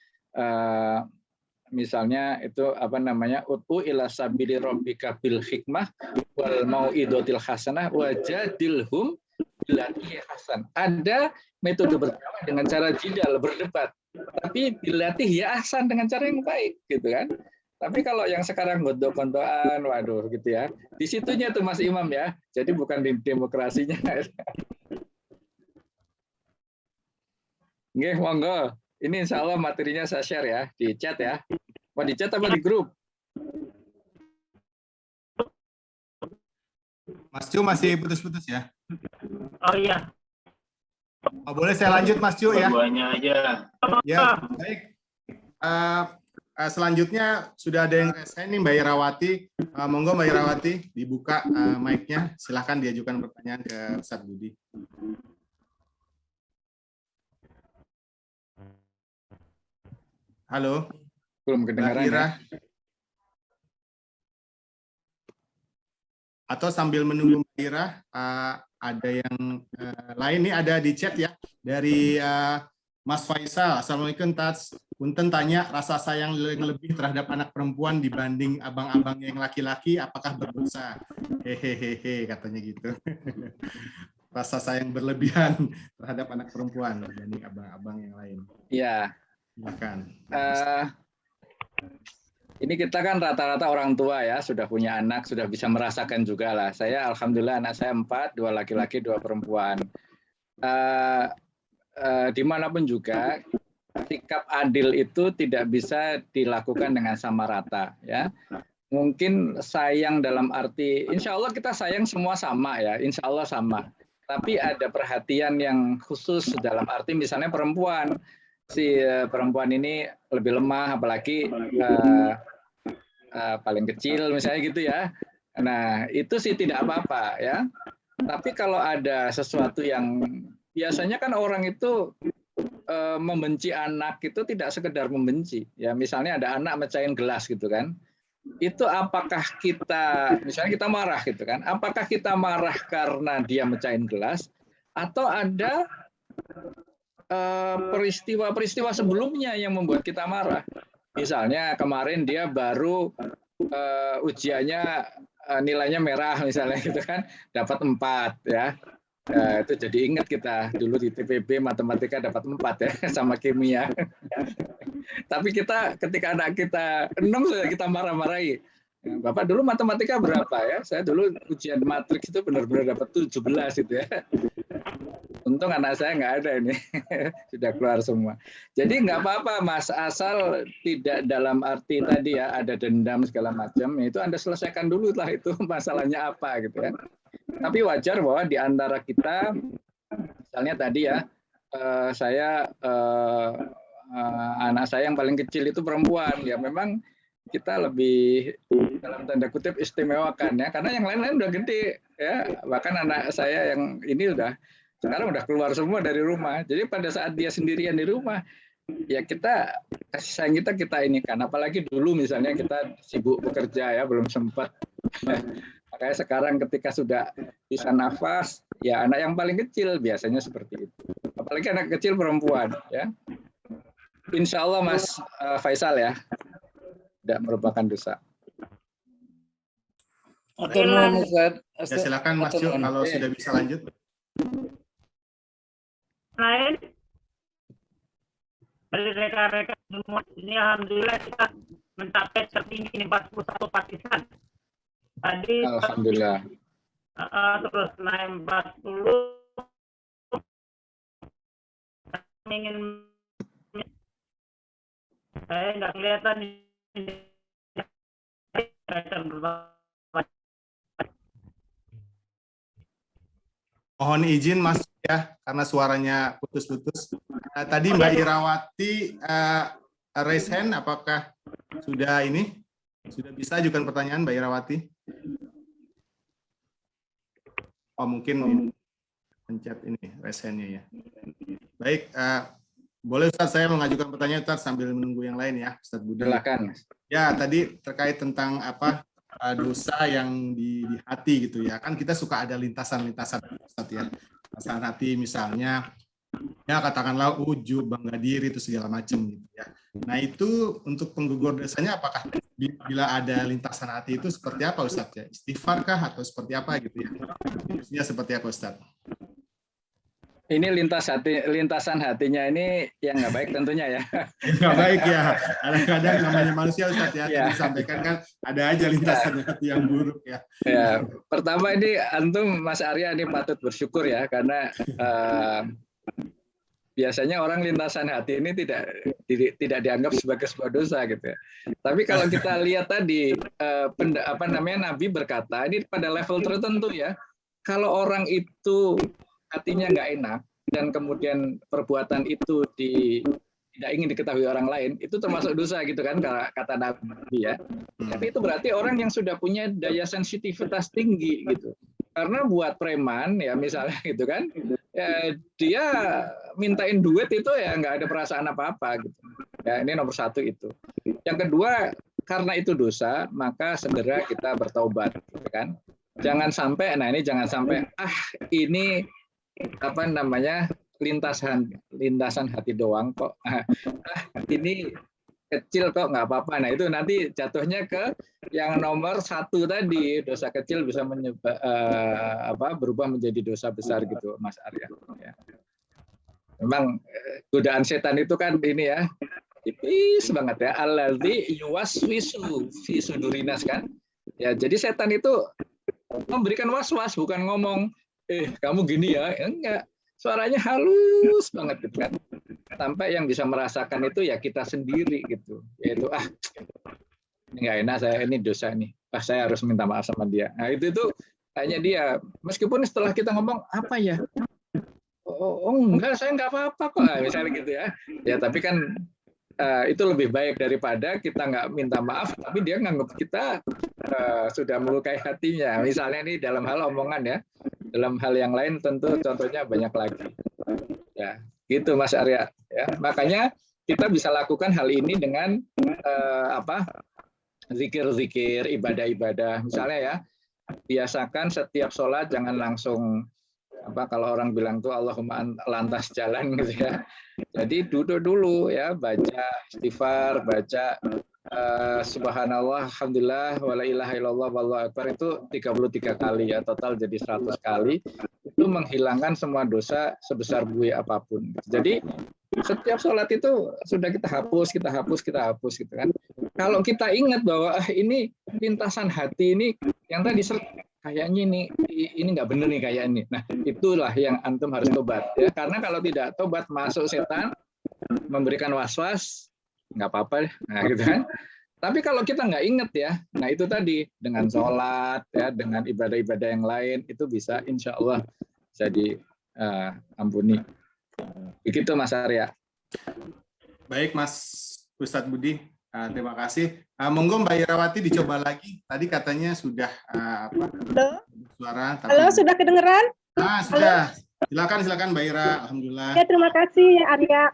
Misalnya itu apa namanya ut'u ila sabili rabbika bil hikmah wal mau'idotil hasanah wajadilhum billati hasan. Ada metode berdakwah dengan cara jidal, berdebat. Tapi dilatih ya ahsan dengan cara yang baik gitu kan. Tapi kalau yang sekarang gontok-gontokan, waduh gitu ya. Di situnya tuh Mas Imam ya. Jadi bukan di demokrasinya. Nggih, monggo. Ini insya Allah materinya saya share ya di chat ya. Mau di chat apa di grup? Mas Ju masih putus-putus ya? Oh iya. Oh, boleh saya lanjut Mas Ju ya? Keduanya aja. Ya, baik. Selanjutnya sudah ada yang resign nih Mbak Irawati. Monggo Mbak Irawati dibuka mic-nya. Silahkan diajukan pertanyaan ke Ustadz Budi. Halo. Belum kedengaran ya? Atau sambil menunggu Mbak Ira, ada yang lain nih, ada di chat ya, dari Mas Faisal, Assalamualaikum Tats. Punten tanya, rasa sayang yang lebih terhadap anak perempuan dibanding abang-abang yang laki-laki, apakah berdosa? Hehehe, katanya gitu. Rasa sayang berlebihan terhadap anak perempuan dibanding abang-abang yang lain. Ya, Silakan. ini kita kan rata-rata orang tua ya, sudah punya anak, sudah bisa merasakan juga lah. Saya alhamdulillah anak saya 4, 2 laki-laki, 2 perempuan. Dimanapun juga sikap adil itu tidak bisa dilakukan dengan sama rata ya. Mungkin sayang dalam arti insya Allah kita sayang semua sama ya, insya Allah sama. Tapi ada perhatian yang khusus dalam arti misalnya perempuan, si perempuan ini lebih lemah apalagi paling kecil misalnya gitu ya. Nah itu sih tidak apa-apa ya. Tapi kalau ada sesuatu yang biasanya kan orang itu membenci anak itu tidak sekedar membenci ya, misalnya ada anak mecahin gelas gitu kan, itu apakah kita misalnya kita marah gitu kan, apakah kita marah karena dia mecahin gelas atau ada peristiwa-peristiwa sebelumnya yang membuat kita marah, misalnya kemarin dia baru ujiannya nilainya merah misalnya gitu kan, dapat 4 ya. Itu jadi ingat kita dulu di TPB matematika dapat 4 ya sama kimia. Tapi kita ketika anak kita 6 sudah kita marah-marahi. Bapak dulu matematika berapa ya? Saya dulu ujian matriks itu benar-benar dapat 17 itu ya. Untung anak saya nggak ada ini, sudah keluar semua. Jadi nggak apa-apa Mas, asal tidak dalam arti tadi ya ada dendam segala macam, itu Anda selesaikan dulu lah itu masalahnya apa gitu ya. Tapi wajar bahwa di antara kita, misalnya tadi ya, anak saya yang paling kecil itu perempuan, ya memang kita lebih dalam tanda kutip istimewakan ya, karena yang lain-lain udah gede ya, bahkan anak saya yang ini sekarang udah keluar semua dari rumah. Jadi pada saat dia sendirian di rumah, ya kita kasih sayang kita ini kan, apalagi dulu misalnya kita sibuk bekerja ya, belum sempat. Makanya sekarang ketika sudah bisa nafas, ya anak yang paling kecil biasanya seperti itu. Apalagi anak kecil perempuan, ya. Insya Allah Mas Faisal ya, tidak merupakan dosa. Ya, silakan Mas Jo, kalau sudah bisa lanjut. Lain dari rekan-rekan semua ini alhamdulillah kita mencapai tertinggi 41 partisan. Tadi alhamdulillah. Terus naik 40 ingin saya nggak kelihatan ini. Mohon izin Mas ya, karena suaranya putus-putus. Tadi Mbak Irawati raise hand, apakah sudah bisa ajukan pertanyaan Mbak Irawati? Oh mungkin pencet ini raise hand-nya ya. Baik, boleh Ustaz saya mengajukan pertanyaan Ustaz sambil menunggu yang lain ya, Ustaz Budi. Silakan. Ya tadi terkait tentang dosa yang di hati gitu ya, kan kita suka ada lintasan-lintasan Ustaz ya, lintasan hati misalnya ya katakanlah ujub, bangga diri itu segala macam gitu ya. Nah itu untuk penggugur dosanya apakah bila ada lintasan hati itu seperti apa Ustaz ya, istighfar kah atau seperti apa gitu ya, definisinya seperti apa Ustaz? Ini lintasan hatinya ini yang nggak baik tentunya ya. Nggak baik ya. Kadang-kadang namanya manusia Ustaz ya. Tadi disampaikan kan ada aja lintasan hati yang buruk ya. Ya, pertama ini antum Mas Arya ini patut bersyukur ya, karena biasanya orang lintasan hati ini tidak dianggap sebagai sebuah dosa gitu ya. Tapi kalau kita lihat tadi Nabi berkata ini pada level tertentu ya, kalau orang itu hatinya nggak enak dan kemudian perbuatan itu tidak ingin diketahui orang lain, itu termasuk dosa gitu kan kata Nabi ya. Tapi itu berarti orang yang sudah punya daya sensitivitas tinggi gitu. Karena buat preman ya misalnya gitu kan, ya, dia mintain duit itu ya nggak ada perasaan apa-apa gitu. Ya ini nomor satu itu. Yang kedua, karena itu dosa, maka segera kita bertaubat gitu kan. Jangan sampai ini lintasan hati doang kok. Ini kecil kok nggak apa-apa. Nah itu nanti jatuhnya ke yang nomor 1 tadi, dosa kecil bisa berubah menjadi dosa besar gitu, Mas Arya. Ya. Memang godaan setan itu kan ini ya, tipis banget ya. Alladzi yuwaswisu fi sudurinas kan. Ya, jadi setan itu memberikan was-was, bukan ngomong, kamu gini ya, enggak. Suaranya halus banget gitu kan. Sampai yang bisa merasakan itu ya kita sendiri gitu. Yaitu ini nggak enak, saya ini dosa nih. Saya harus minta maaf sama dia. Nah itu hanya dia. Meskipun setelah kita ngomong apa ya? Oh enggak, saya nggak apa-apa kok. Misalnya gitu ya. Ya tapi kan itu lebih baik daripada kita nggak minta maaf, tapi dia nganggap kita sudah melukai hatinya. Misalnya ini dalam hal omongan ya. Dalam hal yang lain tentu contohnya banyak lagi. Ya, gitu Mas Arya. Ya, makanya kita bisa lakukan hal ini dengan zikir-zikir, ibadah-ibadah. Misalnya ya, biasakan setiap sholat jangan langsung kalau orang bilang tuh Allahumma lantas jalan gitu ya. Jadi duduk dulu ya, baca istighfar, baca subhanallah, alhamdulillah, wala ilaha illallah, wallahu akbar itu 33 kali ya, total jadi 100 kali. Itu menghilangkan semua dosa sebesar buih apapun. Jadi setiap sholat itu sudah kita hapus gitu kan. Kalau kita ingat bahwa ini lintasan hati ini yang tadi kayaknya ini nggak benar nih kayak ini. Nah, itulah yang antum harus tobat ya. Karena kalau tidak tobat masuk setan memberikan was-was, nggak apa-apa nah gitu kan. Tapi kalau kita nggak inget ya, nah itu tadi dengan sholat ya, dengan ibadah-ibadah yang lain itu bisa insya Allah bisa diampuni. Begitu Mas Arya. Baik Mas Ustadz Budi, terima kasih. Monggo Mbak Irawati dicoba lagi. Tadi katanya sudah suara. Tapi... Halo, sudah kedengeran? Sudah. Silakan Mbak Ira. Alhamdulillah. Ya, terima kasih Arya.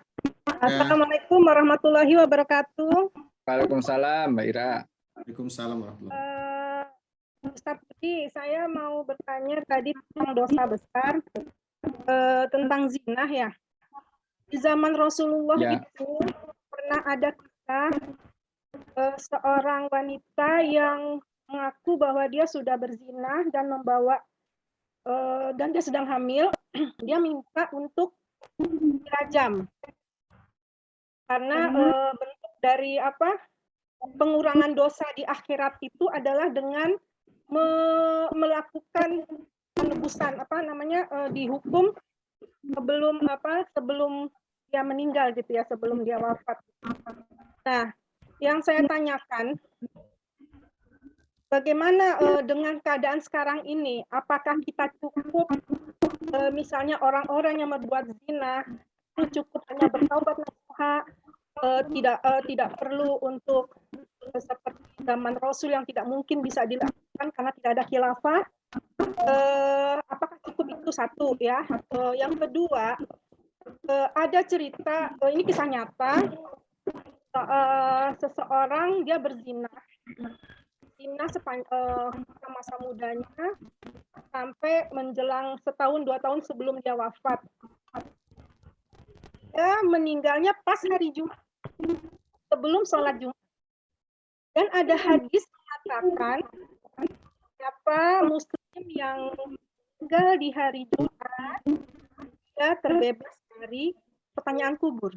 Assalamualaikum warahmatullahi wabarakatuh. Waalaikumsalam Mbak Ira. Waalaikumsalam warahmatullahi wabarakatuh. Ustaz Budi, saya mau bertanya tadi tentang dosa besar, tentang zina ya. Di zaman Rasulullah itu pernah ada kisah seorang wanita yang mengaku bahwa dia sudah berzina dan membawa dan dia sedang hamil. Dia minta untuk dirajam karena bentuk dari pengurangan dosa di akhirat itu adalah dengan melakukan penebusan dihukum sebelum dia meninggal gitu ya, sebelum dia wafat. Nah, yang saya tanyakan, bagaimana dengan keadaan sekarang ini? Apakah kita cukup misalnya orang-orang yang membuat zina itu cukup hanya bertaubat nasuha, tidak perlu untuk seperti zaman Rasul yang tidak mungkin bisa dilakukan karena tidak ada khilafah? Apakah cukup itu satu ya? Yang kedua, ada cerita, ini kisah nyata, seseorang dia berzina sepanjang masa mudanya sampai menjelang 1-2 tahun sebelum dia wafat. Dia meninggalnya pas hari Jumat, sebelum sholat Jumat. Dan ada hadis mengatakan siapa muslim yang tinggal di hari Jumat dia terbebas dari pertanyaan kubur.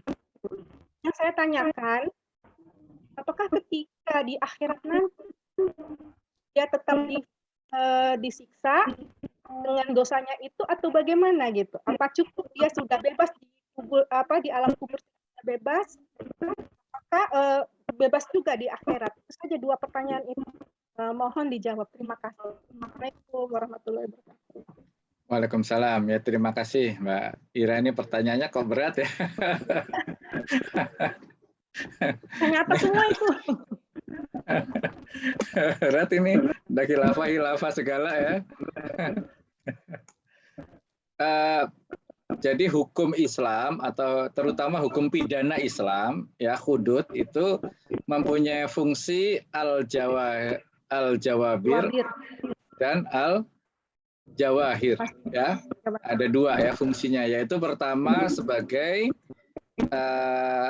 Yang saya tanyakan, apakah ketika di akhirat nanti dia tetap disiksa dengan dosanya itu atau bagaimana gitu? Apa cukup dia sudah bebas di kubur, di alam kubur sudah bebas? Apakah bebas juga di akhirat? Itu saja 2 pertanyaan itu. Mohon dijawab. Terima kasih. Assalamualaikum warahmatullahi wabarakatuh. Waalaikumsalam. Ya, terima kasih Mbak Ira. Ini pertanyaannya kok berat ya? Ternyata semua itu. Berat ini. Udah khilafah segala ya. Jadi hukum Islam atau terutama hukum pidana Islam ya, hudud itu mempunyai fungsi al-jawabir dan jawahir, ya. Ada dua ya fungsinya, yaitu pertama sebagai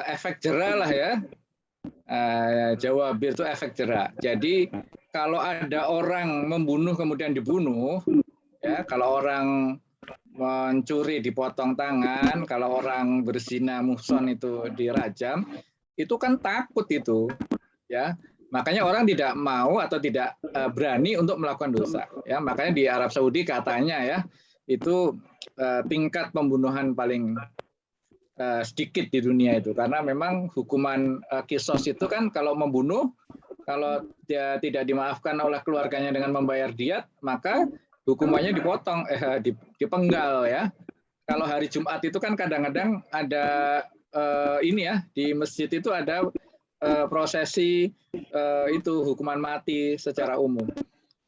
efek jera lah ya. Jawabir itu efek jera. Jadi kalau ada orang membunuh kemudian dibunuh, ya, kalau orang mencuri dipotong tangan, kalau orang berzina muhson itu dirajam, itu kan takut itu, ya. Makanya orang tidak mau atau tidak berani untuk melakukan dosa, ya. Makanya di Arab Saudi katanya ya, itu tingkat pembunuhan paling sedikit di dunia itu, karena memang hukuman kisos itu kan kalau membunuh, kalau dia tidak dimaafkan oleh keluarganya dengan membayar diat, maka hukumannya dipotong, dipenggal ya. Kalau hari Jumat itu kan kadang-kadang ada ini ya, di masjid itu ada prosesi itu hukuman mati secara umum.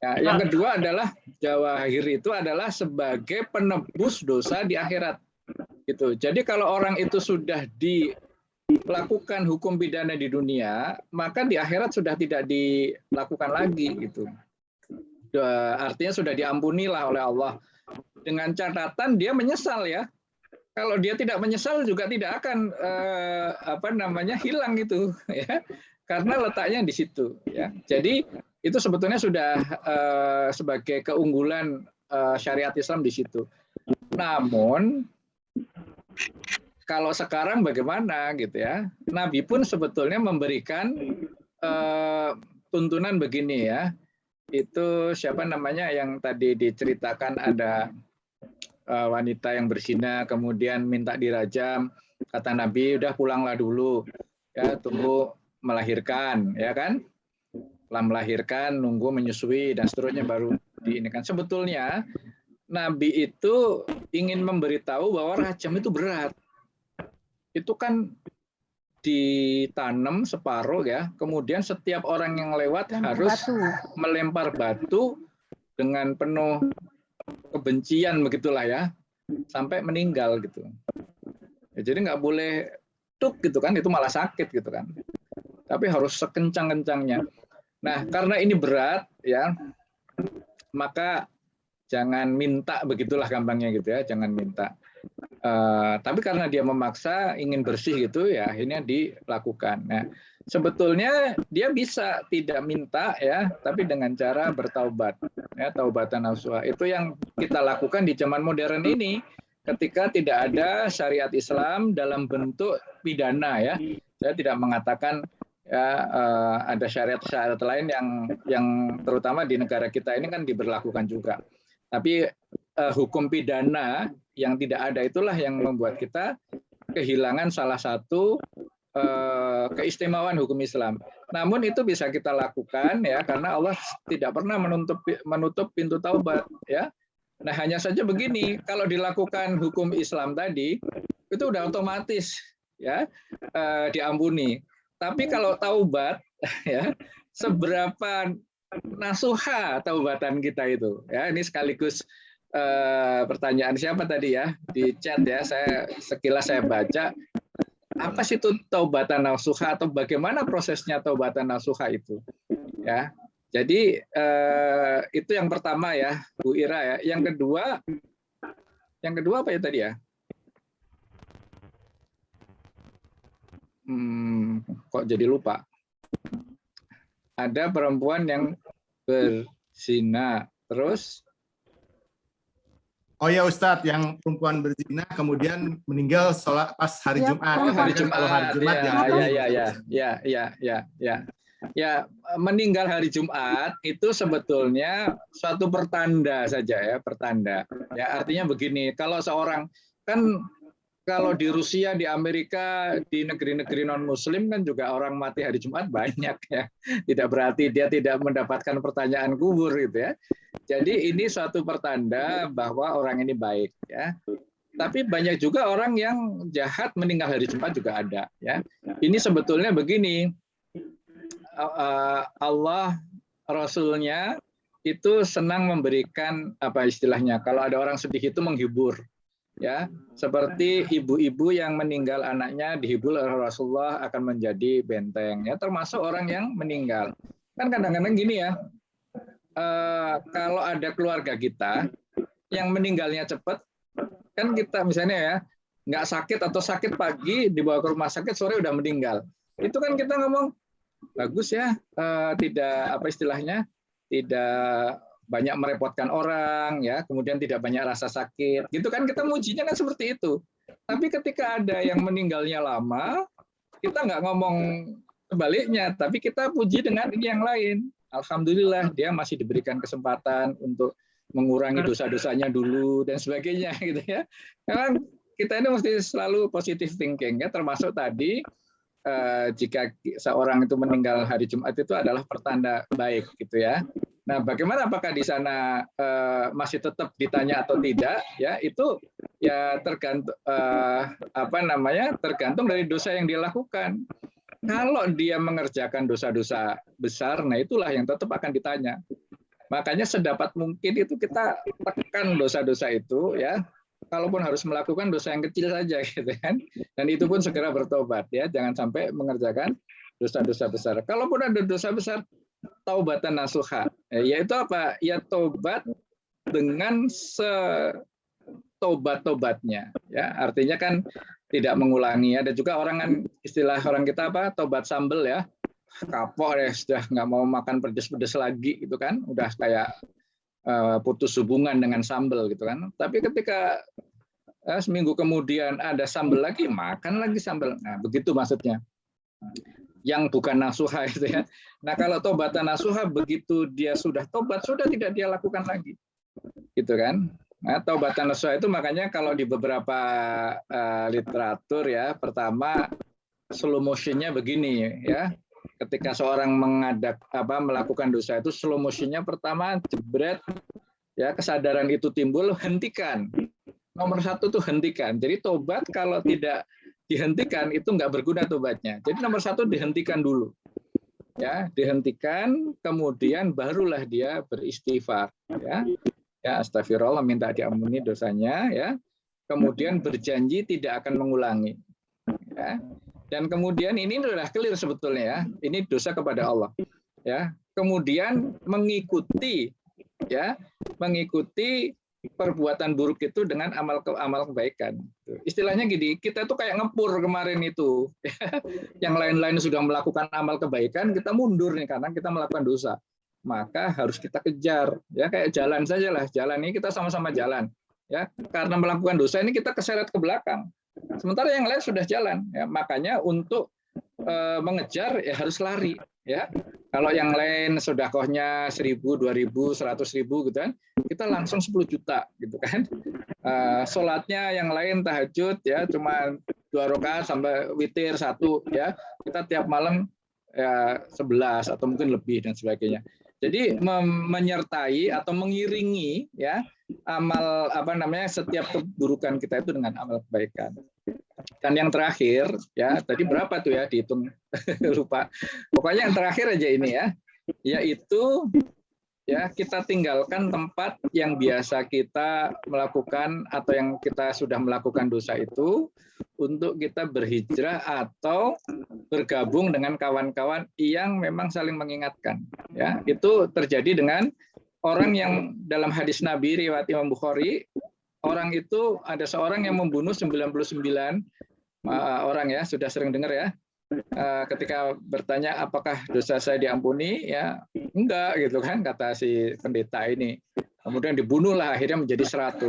Ya, yang kedua adalah jawahir itu adalah sebagai penebus dosa di akhirat. Gitu. Jadi kalau orang itu sudah dilakukan hukum pidana di dunia, maka di akhirat sudah tidak dilakukan lagi gitu. Artinya sudah diampunilah oleh Allah. Dengan catatan dia menyesal ya. Kalau dia tidak menyesal juga tidak akan hilang itu ya. Karena letaknya di situ ya. Jadi itu sebetulnya sudah sebagai keunggulan syariat Islam di situ. Namun kalau sekarang bagaimana gitu ya? Nabi pun sebetulnya memberikan tuntunan begini ya. Itu siapa namanya yang tadi diceritakan ada wanita yang berzina kemudian minta dirajam, kata Nabi udah pulanglah dulu ya, tunggu melahirkan ya kan, setelah melahirkan nunggu menyusui dan seterusnya baru diinikan. Sebetulnya Nabi itu ingin memberitahu bahwa rajam itu berat, itu kan ditanam separuh ya, kemudian setiap orang yang lewat harus melempar batu dengan penuh kebencian begitulah ya, sampai meninggal gitu. Ya, jadi nggak boleh tuk gitu kan, itu malah sakit gitu kan. Tapi harus sekencang-kencangnya. Nah, karena ini berat ya, maka jangan minta, begitulah gampangnya gitu ya, jangan minta. Tapi karena dia memaksa ingin bersih gitu ya, akhirnya dilakukan. Nah, sebetulnya dia bisa tidak minta ya, tapi dengan cara bertaubat ya, taubatan nasuha. Itu yang kita lakukan di zaman modern ini ketika tidak ada syariat Islam dalam bentuk pidana ya. Saya tidak mengatakan ya ada syariat-syariat lain yang terutama di negara kita ini kan diberlakukan juga. Tapi hukum pidana yang tidak ada itulah yang membuat kita kehilangan salah satu keistimewaan hukum Islam. Namun itu bisa kita lakukan ya, karena Allah tidak pernah menutup pintu taubat ya. Nah, hanya saja begini, kalau dilakukan hukum Islam tadi itu udah otomatis ya diampuni. Tapi kalau taubat ya, seberapa nasuha taubatan kita itu ya, ini sekaligus pertanyaan siapa tadi ya di chat ya, saya sekilas saya baca, apa sih itu taubatan nasuha atau bagaimana prosesnya taubatan nasuha itu ya. Jadi itu yang pertama ya Bu Ira ya. Yang kedua apa ya tadi ya? Kok jadi lupa. Ada perempuan yang berzina terus. Oh ya Ustadz, yang perempuan berzina kemudian meninggal sholat pas hari Jumat. Oh, hari Jumat. Kalau hari Jumat ya, meninggal hari Jumat itu sebetulnya suatu pertanda saja ya, pertanda. Ya, artinya begini, kalau seorang kan kalau di Rusia, di Amerika, di negeri-negeri non-Muslim kan juga orang mati hari Jumat banyak ya. Tidak berarti dia tidak mendapatkan pertanyaan kubur gitu ya. Jadi ini suatu pertanda bahwa orang ini baik ya. Tapi banyak juga orang yang jahat meninggal hari Jumat juga ada ya. Ini sebetulnya begini, Allah Rasulnya itu senang memberikan apa istilahnya, kalau ada orang sedih itu menghibur. Ya, seperti ibu-ibu yang meninggal anaknya dihibur oleh Rasulullah akan menjadi benteng. Ya, termasuk orang yang meninggal. Kan kadang-kadang gini ya, kalau ada keluarga kita yang meninggalnya cepat, kan kita misalnya ya nggak sakit atau sakit pagi dibawa ke rumah sakit sore udah meninggal. Itu kan kita ngomong bagus ya, tidak apa istilahnya, tidak banyak merepotkan orang ya, kemudian tidak banyak rasa sakit. Gitu kan kita mujinya kan seperti itu. Tapi ketika ada yang meninggalnya lama, kita nggak ngomong sebaliknya, tapi kita puji dengan ini yang lain. Alhamdulillah dia masih diberikan kesempatan untuk mengurangi dosa-dosanya dulu dan sebagainya gitu ya. Memang kita ini mesti selalu positive thinking ya, termasuk tadi jika seorang itu meninggal hari Jumat itu adalah pertanda baik gitu ya. Nah, bagaimana apakah di sana masih tetap ditanya atau tidak ya, itu ya tergantung tergantung dari dosa yang dia lakukan. Kalau dia mengerjakan dosa-dosa besar, nah itulah yang tetap akan ditanya. Makanya sedapat mungkin itu kita tekan dosa-dosa itu ya. Kalaupun harus melakukan dosa yang kecil saja gitu kan. Dan itu pun segera bertobat ya, jangan sampai mengerjakan dosa-dosa besar. Kalaupun ada dosa besar, taubatan nasuha. Yaitu apa? Ya tobat dengan setobat-tobatnya ya. Artinya kan tidak mengulangi. Ada juga orang kan istilah orang kita apa? Tobat sambel ya. Kapok ya, sudah nggak mau makan pedes-pedes lagi gitu kan. Udah kayak putus hubungan dengan sambel gitu kan. Tapi ketika seminggu kemudian ada sambel lagi, makan lagi sambel. Nah, begitu maksudnya. Yang bukan nasuha itu ya. Nah, kalau tobatan nasuha begitu dia sudah tobat, sudah tidak dia lakukan lagi. Gitu kan? Nah, taubatan nasuha itu makanya kalau di beberapa literatur ya, pertama slow motionnya begini ya. Ketika seorang melakukan dosa itu slow motionnya pertama jebret ya, kesadaran itu timbul, hentikan. Nomor satu tuh hentikan. Jadi tobat kalau tidak dihentikan itu nggak berguna tobatnya. Jadi nomor satu dihentikan dulu. Ya, dihentikan, kemudian barulah dia beristighfar ya. Ya, astagfirullah, minta diampuni dosanya ya. Kemudian berjanji tidak akan mengulangi. Ya. Dan kemudian ini sudah clear sebetulnya ya. Ini dosa kepada Allah. Ya. Kemudian mengikuti perbuatan buruk itu dengan amal kebaikan. Istilahnya gini, kita tuh kayak ngepur kemarin itu. Yang lain-lain sudah melakukan amal kebaikan, kita mundur nih karena kita melakukan dosa. Maka harus kita kejar. Ya kayak jalan saja lah. Jalan ini kita sama-sama jalan. Ya, karena melakukan dosa ini kita keseret ke belakang. Sementara yang lain sudah jalan. Ya, makanya untuk mengejar ya harus lari. Ya, kalau yang lain sedekahnya 1.000, 2.000, 100.000 gitu kan, kita langsung 10 juta gitu kan. Sholatnya yang lain tahajud ya cuma 2 rakaat sampai witir 1 ya. Kita tiap malam ya 11 atau mungkin lebih dan sebagainya. Jadi menyertai atau mengiringi ya amal setiap keburukan kita itu dengan amal kebaikan. Dan yang terakhir ya, tadi berapa tuh ya dihitung lupa. Pokoknya yang terakhir aja ini ya, yaitu ya kita tinggalkan tempat yang biasa kita melakukan atau yang kita sudah melakukan dosa itu untuk kita berhijrah atau bergabung dengan kawan-kawan yang memang saling mengingatkan. Ya, itu terjadi dengan orang yang dalam hadis Nabi riwayat Imam Bukhari. Orang itu ada seorang yang membunuh 99 orang ya, sudah sering dengar ya. Ketika bertanya apakah dosa saya diampuni, ya enggak gitu kan kata si pendeta ini. Kemudian dibunuhlah, akhirnya menjadi 100.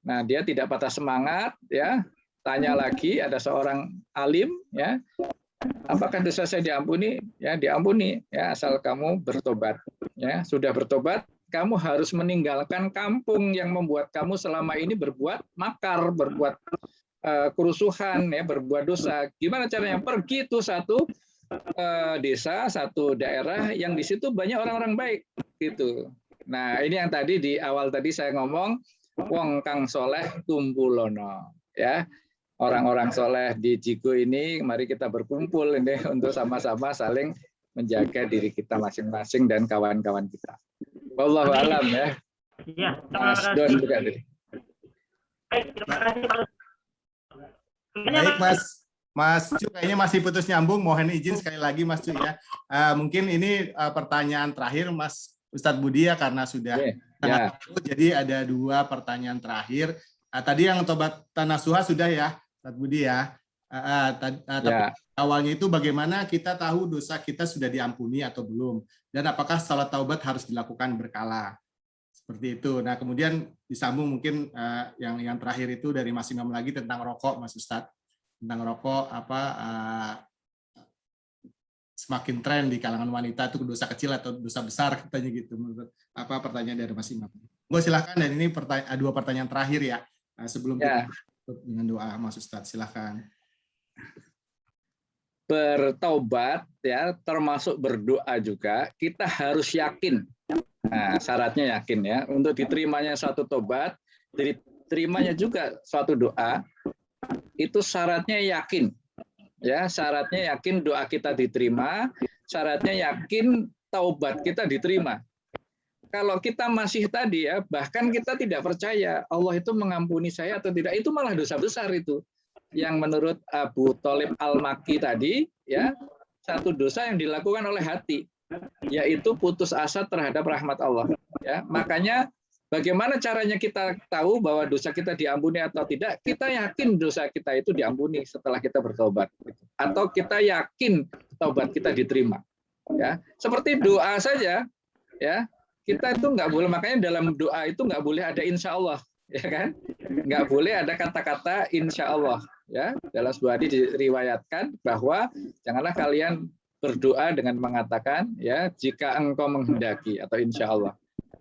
Nah, dia tidak patah semangat ya. Tanya lagi, ada seorang alim ya. Apakah dosa saya diampuni? Ya, diampuni ya, asal kamu bertobat. Ya, sudah bertobat, kamu harus meninggalkan kampung yang membuat kamu selama ini berbuat makar, berbuat kerusuhan, ya, berbuat dosa. Gimana caranya? Pergi itu satu desa, satu daerah yang di situ banyak orang-orang baik, gitu. Nah, ini yang tadi di awal tadi saya ngomong, wong kang soleh tumpulono, ya. Orang-orang soleh di Jigo ini, mari kita berkumpul ini untuk sama-sama saling menjaga diri kita masing-masing dan kawan-kawan kita. Wallahu alam ya. Ya, Mas Don juga tadi. Terima kasih Pak. Baik Mas Cu, kayaknya masih putus nyambung. Mohon izin sekali lagi Mas Cu ya. Mungkin ini pertanyaan terakhir Mas Ustadz Budi ya, karena sudah sangat jauh, jadi ada 2 pertanyaan terakhir. Tadi yang tobat tanasuha sudah ya, Ustadz Budi ya. Tapi awalnya itu bagaimana kita tahu dosa kita sudah diampuni atau belum, dan apakah salat taubat harus dilakukan berkala, seperti itu. Nah, kemudian disambung mungkin yang terakhir itu dari Mas Imam lagi tentang rokok, Mas Ustadz, tentang rokok semakin tren di kalangan wanita itu dosa kecil atau dosa besar, katanya gitu. Menurut pertanyaan dari Mas Imam? Gue silakan, dan ini 2 pertanyaan terakhir ya, sebelum kita tutup dengan doa, Mas Ustadz, silakan. Bertaubat ya, termasuk berdoa juga, kita harus yakin. Nah, syaratnya yakin ya, untuk diterimanya suatu tobat, diterimanya juga suatu doa, itu syaratnya yakin. Ya, syaratnya yakin doa kita diterima, syaratnya yakin taubat kita diterima. Kalau kita masih tadi ya, bahkan kita tidak percaya Allah itu mengampuni saya atau tidak, itu malah dosa besar itu. Yang menurut Abu Thalib Al-Makki tadi, ya, satu dosa yang dilakukan oleh hati, yaitu putus asa terhadap rahmat Allah. Ya, makanya bagaimana caranya kita tahu bahwa dosa kita diampuni atau tidak? Kita yakin dosa kita itu diampuni setelah kita bertobat, atau kita yakin taubat kita diterima. Ya, seperti doa saja, ya, kita itu nggak boleh, makanya dalam doa itu nggak boleh ada insya Allah, ya kan? Nggak boleh ada kata-kata insya Allah. Ya, dalam sebuah hadis diriwayatkan bahwa janganlah kalian berdoa dengan mengatakan ya jika engkau menghendaki atau insya Allah.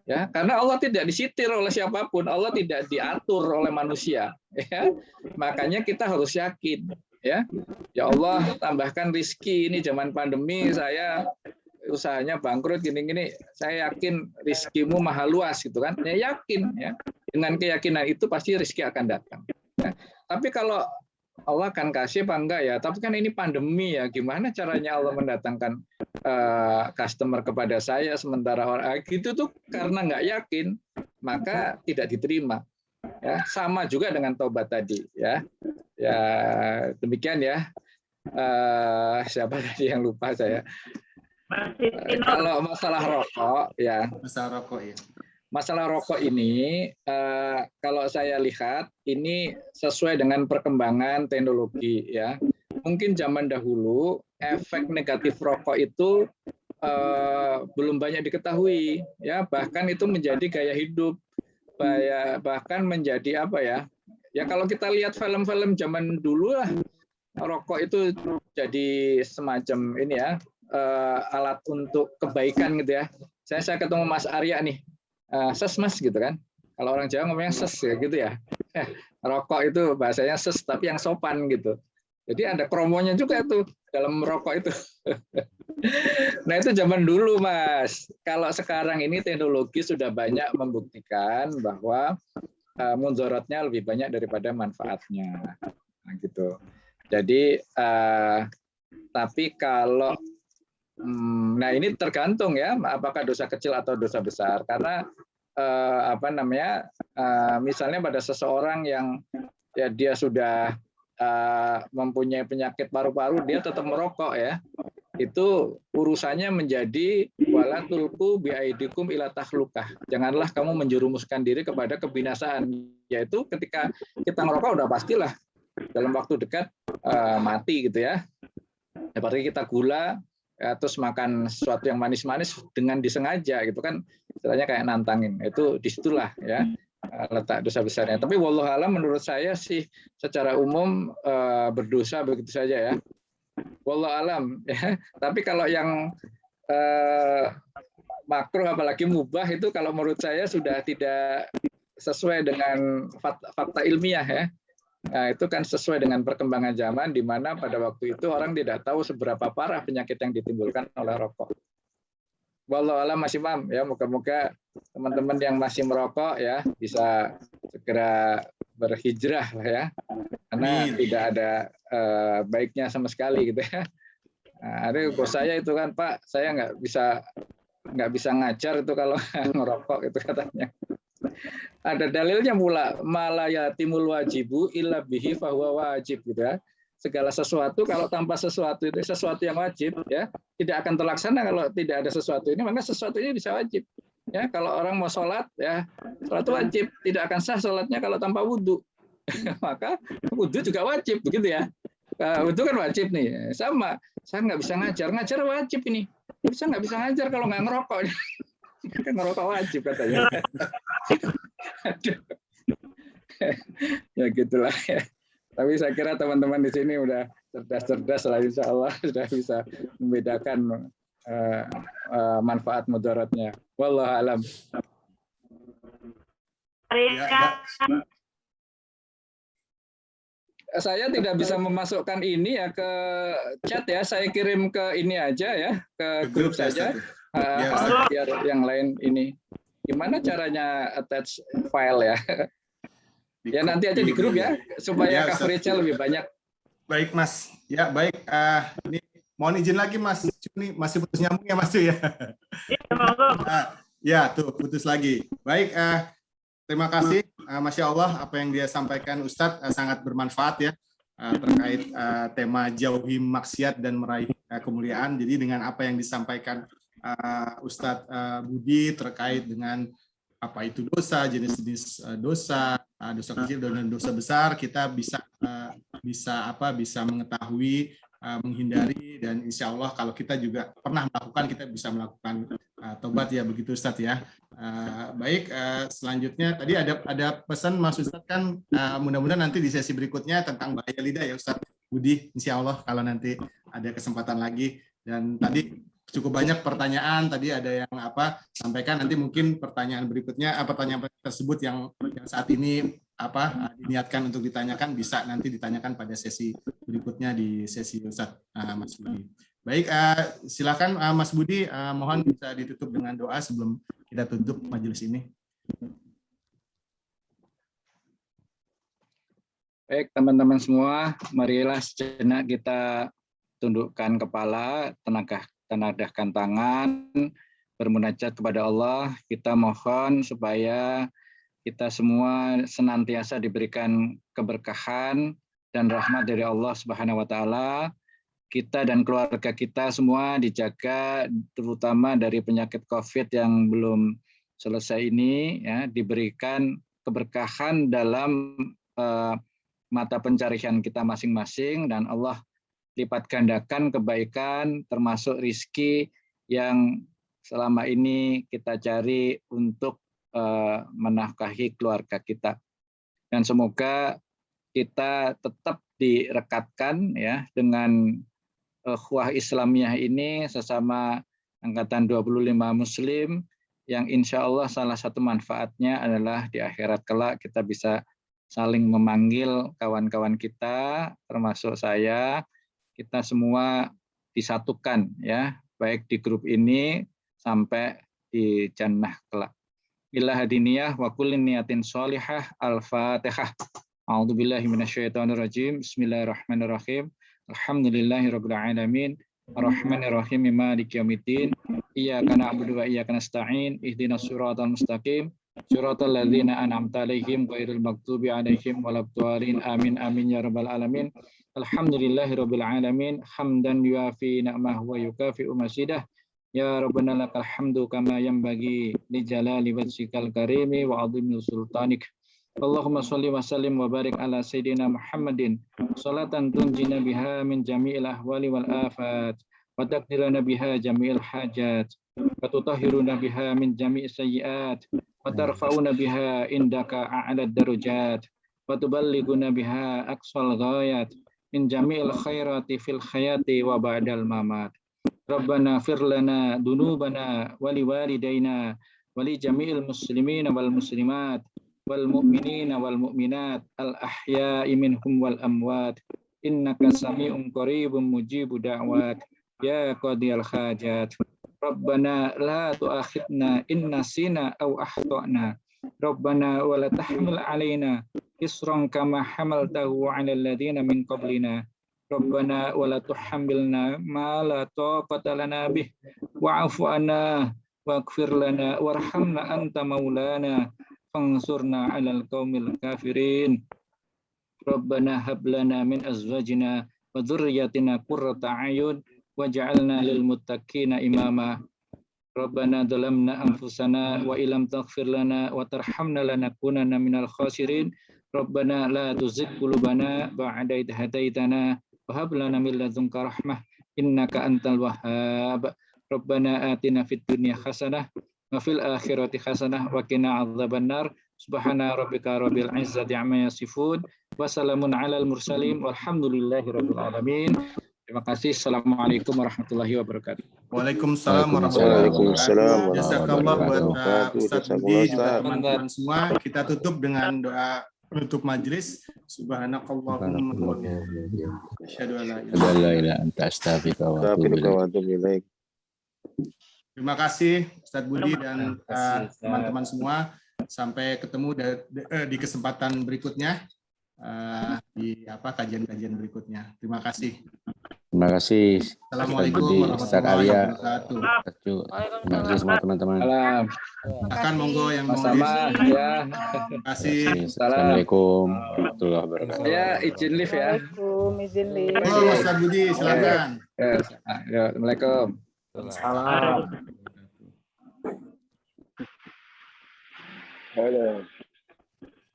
Ya, karena Allah tidak disitir oleh siapapun, Allah tidak diatur oleh manusia. Ya, makanya kita harus yakin. Ya Allah, tambahkan rizki, ini zaman pandemi saya usahanya bangkrut gini-gini, saya yakin rizkimu maha luas gitu kan. Ya yakin ya. Dengan keyakinan itu pasti rizki akan datang. Ya. Tapi kalau Allah akan kasih apa enggak ya? Tapi kan ini pandemi ya, gimana caranya Allah mendatangkan customer kepada saya sementara orang gitu tuh karena nggak yakin, maka tidak diterima. Ya, sama juga dengan taubat tadi ya. Ya demikian ya. Siapa tadi yang lupa saya? Kalau masalah rokok ya. Masalah rokok ya. Masalah rokok ini, kalau saya lihat ini sesuai dengan perkembangan teknologi ya. Mungkin zaman dahulu efek negatif rokok itu belum banyak diketahui ya. Bahkan itu menjadi gaya hidup, bahkan menjadi apa ya? Ya kalau kita lihat film-film zaman dulu lah, rokok itu jadi semacam ini ya, alat untuk kebaikan gitu ya. Saya ketemu Mas Arya nih. Ses mas gitu kan, kalau orang Jawa ngomongnya ses ya gitu ya. Rokok itu bahasanya ses tapi yang sopan gitu. Jadi ada kromonya juga tuh dalam rokok itu. Nah itu zaman dulu Mas. Kalau sekarang ini teknologi sudah banyak membuktikan bahwa mudaratnya lebih banyak daripada manfaatnya. Nah, gitu. Jadi tapi kalau nah ini tergantung ya, apakah dosa kecil atau dosa besar. Karena misalnya pada seseorang yang ya dia sudah mempunyai penyakit paru-paru, dia tetap merokok ya. Itu urusannya menjadi wala tulqu biaidikum ila tahlukah. Janganlah kamu menjerumuskan diri kepada kebinasaan. Yaitu ketika kita ngerokok udah pastilah dalam waktu dekat mati gitu ya. Seperti kita gula, ya, terus makan sesuatu yang manis-manis dengan disengaja gitu kan, istilahnya kayak nantangin, itu disitulah ya letak dosa besarnya. Tapi wallahualam menurut saya sih secara umum berdosa begitu saja ya, wallahualam ya. Tapi kalau yang makruh apalagi mubah itu kalau menurut saya sudah tidak sesuai dengan fakta ilmiah ya. Nah, itu kan sesuai dengan perkembangan zaman di mana pada waktu itu orang tidak tahu seberapa parah penyakit yang ditimbulkan oleh rokok. Wallahualam Mas Imam ya, moga-moga teman-teman yang masih merokok ya bisa segera berhijrah lah ya. Karena tidak ada baiknya sama sekali gitu ya. Nah, ada kok saya itu kan Pak, saya nggak bisa ngajar itu kalau ngerokok itu katanya. Ada dalilnya pula, malayatimul wajibu illa bihi fahuwa wajib gitu ya. Segala sesuatu kalau tanpa sesuatu itu sesuatu yang wajib ya, tidak akan terlaksana kalau tidak ada sesuatu ini, maka sesuatu ini bisa wajib. Ya, kalau orang mau sholat, ya sholat itu wajib, tidak akan sah sholatnya kalau tanpa wudhu. Maka wudhu juga wajib, begitu ya. Wudhu kan wajib nih, sama. Saya nggak bisa ngajar wajib ini. Saya nggak bisa ngajar kalau nggak ngerokok. Kan ngerokok wajib katanya. Ya gitulah ya. Tapi saya kira teman-teman di sini udah cerdas-cerdas lah, insya Allah sudah bisa membedakan manfaat mudaratnya. Wallahu alam. Saya tidak bisa memasukkan ini ya ke chat ya. Saya kirim ke ini aja ya, ke grup saja. Biar yang lain ini. Gimana caranya attach file ya? Ya nanti aja di grup ya, supaya coverage-nya lebih banyak. Baik Mas, ya baik. Ini mohon izin lagi Mas, ini masih putus nyambung ya Mas ya. Ya tuh putus lagi. Baik, terima kasih. Masya Allah apa yang dia sampaikan Ustadz sangat bermanfaat ya terkait tema jauhi maksiat dan meraih kemuliaan. Jadi dengan apa yang disampaikan Ustadz Budi terkait dengan apa itu dosa, jenis-jenis dosa, dosa kecil dan dosa besar, kita bisa mengetahui, menghindari, dan insya Allah kalau kita juga pernah melakukan, kita bisa melakukan tobat ya, begitu Ustadz ya. Baik, selanjutnya tadi ada pesan Mas Ustadz kan, mudah-mudahan nanti di sesi berikutnya tentang bahaya lidah ya Ustadz Budi, insya Allah kalau nanti ada kesempatan lagi. Dan tadi cukup banyak pertanyaan, tadi ada yang sampaikan, nanti mungkin pertanyaan berikutnya, pertanyaan tersebut yang saat ini diniatkan untuk ditanyakan bisa nanti ditanyakan pada sesi berikutnya di sesi Ustadz Mas Budi. Baik, silakan Mas Budi, mohon bisa ditutup dengan doa sebelum kita tutup majelis ini. Baik teman-teman semua, marilah sejenak kita tundukkan kepala, tenadahkan tangan, bermunajat kepada Allah. Kita mohon supaya kita semua senantiasa diberikan keberkahan dan rahmat dari Allah Subhanahu wa taala. Kita dan keluarga kita semua dijaga terutama dari penyakit Covid yang belum selesai ini ya, diberikan keberkahan dalam mata pencarian kita masing-masing, dan Allah lipat gandakan kebaikan termasuk rizki yang selama ini kita cari untuk menafkahi keluarga kita. Dan semoga kita tetap direkatkan ya dengan ukhuwah Islamiyah ini sesama angkatan 25 Muslim, yang insya Allah salah satu manfaatnya adalah di akhirat kelak kita bisa saling memanggil kawan-kawan kita, termasuk saya. Kita semua disatukan ya, baik di grup ini sampai di jannah kelak. Ila hadiniyah wa kullin niyatin sholihah. Al-Fatihah. A'udzubillahi minasyaitonirrajim. Bismillahirrahmanirrahim. Alhamdulillahirabbil alamin. Arrahmanirrahim. Maliki yaumiddin. Iyyaka na'budu wa iyyaka nasta'in. Ihdinas siratal mustaqim. Siratal ladzina an'amta 'alaihim ghairil maghdubi 'alaihim waladdallin. Amin amin ya rabbal alamin. Alhamdulillahirabbil alamin. Hamdan yuafi ni'amahu wa yukafi'u mazidah. Ya Rabbana lakal hamdu kama yanbaghi li jalali wajhikal karimi wa 'azimi sultanik. Allahumma shalli wa sallim wa barik ala sayyidina Muhammadin salatan tunjina biha min jami'il ahwali wal afat wa taqdirana biha jami'il hajat wa tutahhiruna biha min jami'is sayyi'at wa tarfa'una biha indaka a'lad darajat wa tuballighuna biha aqsal ghayat min jami'il khairati fil hayati wa ba'dal mamat. Rabbana fir lana dunubana wa liwalidayna wa li jami'il muslimina wal muslimat wal mu'minina wal mu'minat al ahya'i minhum wal amwat innaka sami'un qaribun mujibu da'wat ya qadiyal hajat. Rabbana la tu'akhidna in nasina aw akhtana. Rabbana wa la tahmil 'alaina isran kama hamaltahu 'alal ladzina min qablina. Rabbana wa la tuhammilna ma la taqata lana bih wa'fu 'anna waghfir lana warhamna anta maulana fansurna 'alal qaumil kafirin. Rabbana hab lana min azwajina wa dzurriyyatina qurrata a'yun waj'alna lil muttaqina imama. Rabbana dhalamna anfusana wa illam taghfir lana wa tarhamna lanakunanna minal khasirin. Rabbana la tuzigh qulubana ba'da idh hadaitana wa hab lana min ladunka rahmah innaka antal wahhab. Rabbana atina fid dunya hasanah wa fil akhirati hasanah wa qina adzabannar. Subhana rabbika rabbil izzati amma yasifun wa salamun alal mursalin walhamdulillahi rabbil alamin. Terima kasih. Assalamualaikum warahmatullahi wabarakatuh. Waalaikumsalam warahmatullahi wabarakatuh. Waalaikumsalam Jazakallah buat warahmatullahi Ustadz wabarakatuh. Budi juga Ustaz. teman-teman semua. Kita tutup dengan doa penutup majelis. Subhanakallahumma wa bihamdika asyhadu an la ilaha La ilaha anta astaghfiruka wa atubu Astaghfiruka ilaik. wa atubu ilaik. Terima kasih Ustadz Budi dan teman-teman semua. Sampai ketemu di kesempatan berikutnya di kajian-kajian berikutnya. Terima kasih. Terima kasih. Assalamualaikum Ustaz Budi, Ustaz warahmatullahi Arya. wabarakatuh. Terima kasih semua teman-teman. Salam. Akan monggo yang mau Sama ya. Terima kasih. Assalamualaikum warahmatullahi wabarakatuh. Saya izin live ya. Assalamualaikum, izin live. Oh, Ustaz Budi, silakan. Ya, Assalamualaikum. Salam. Halo.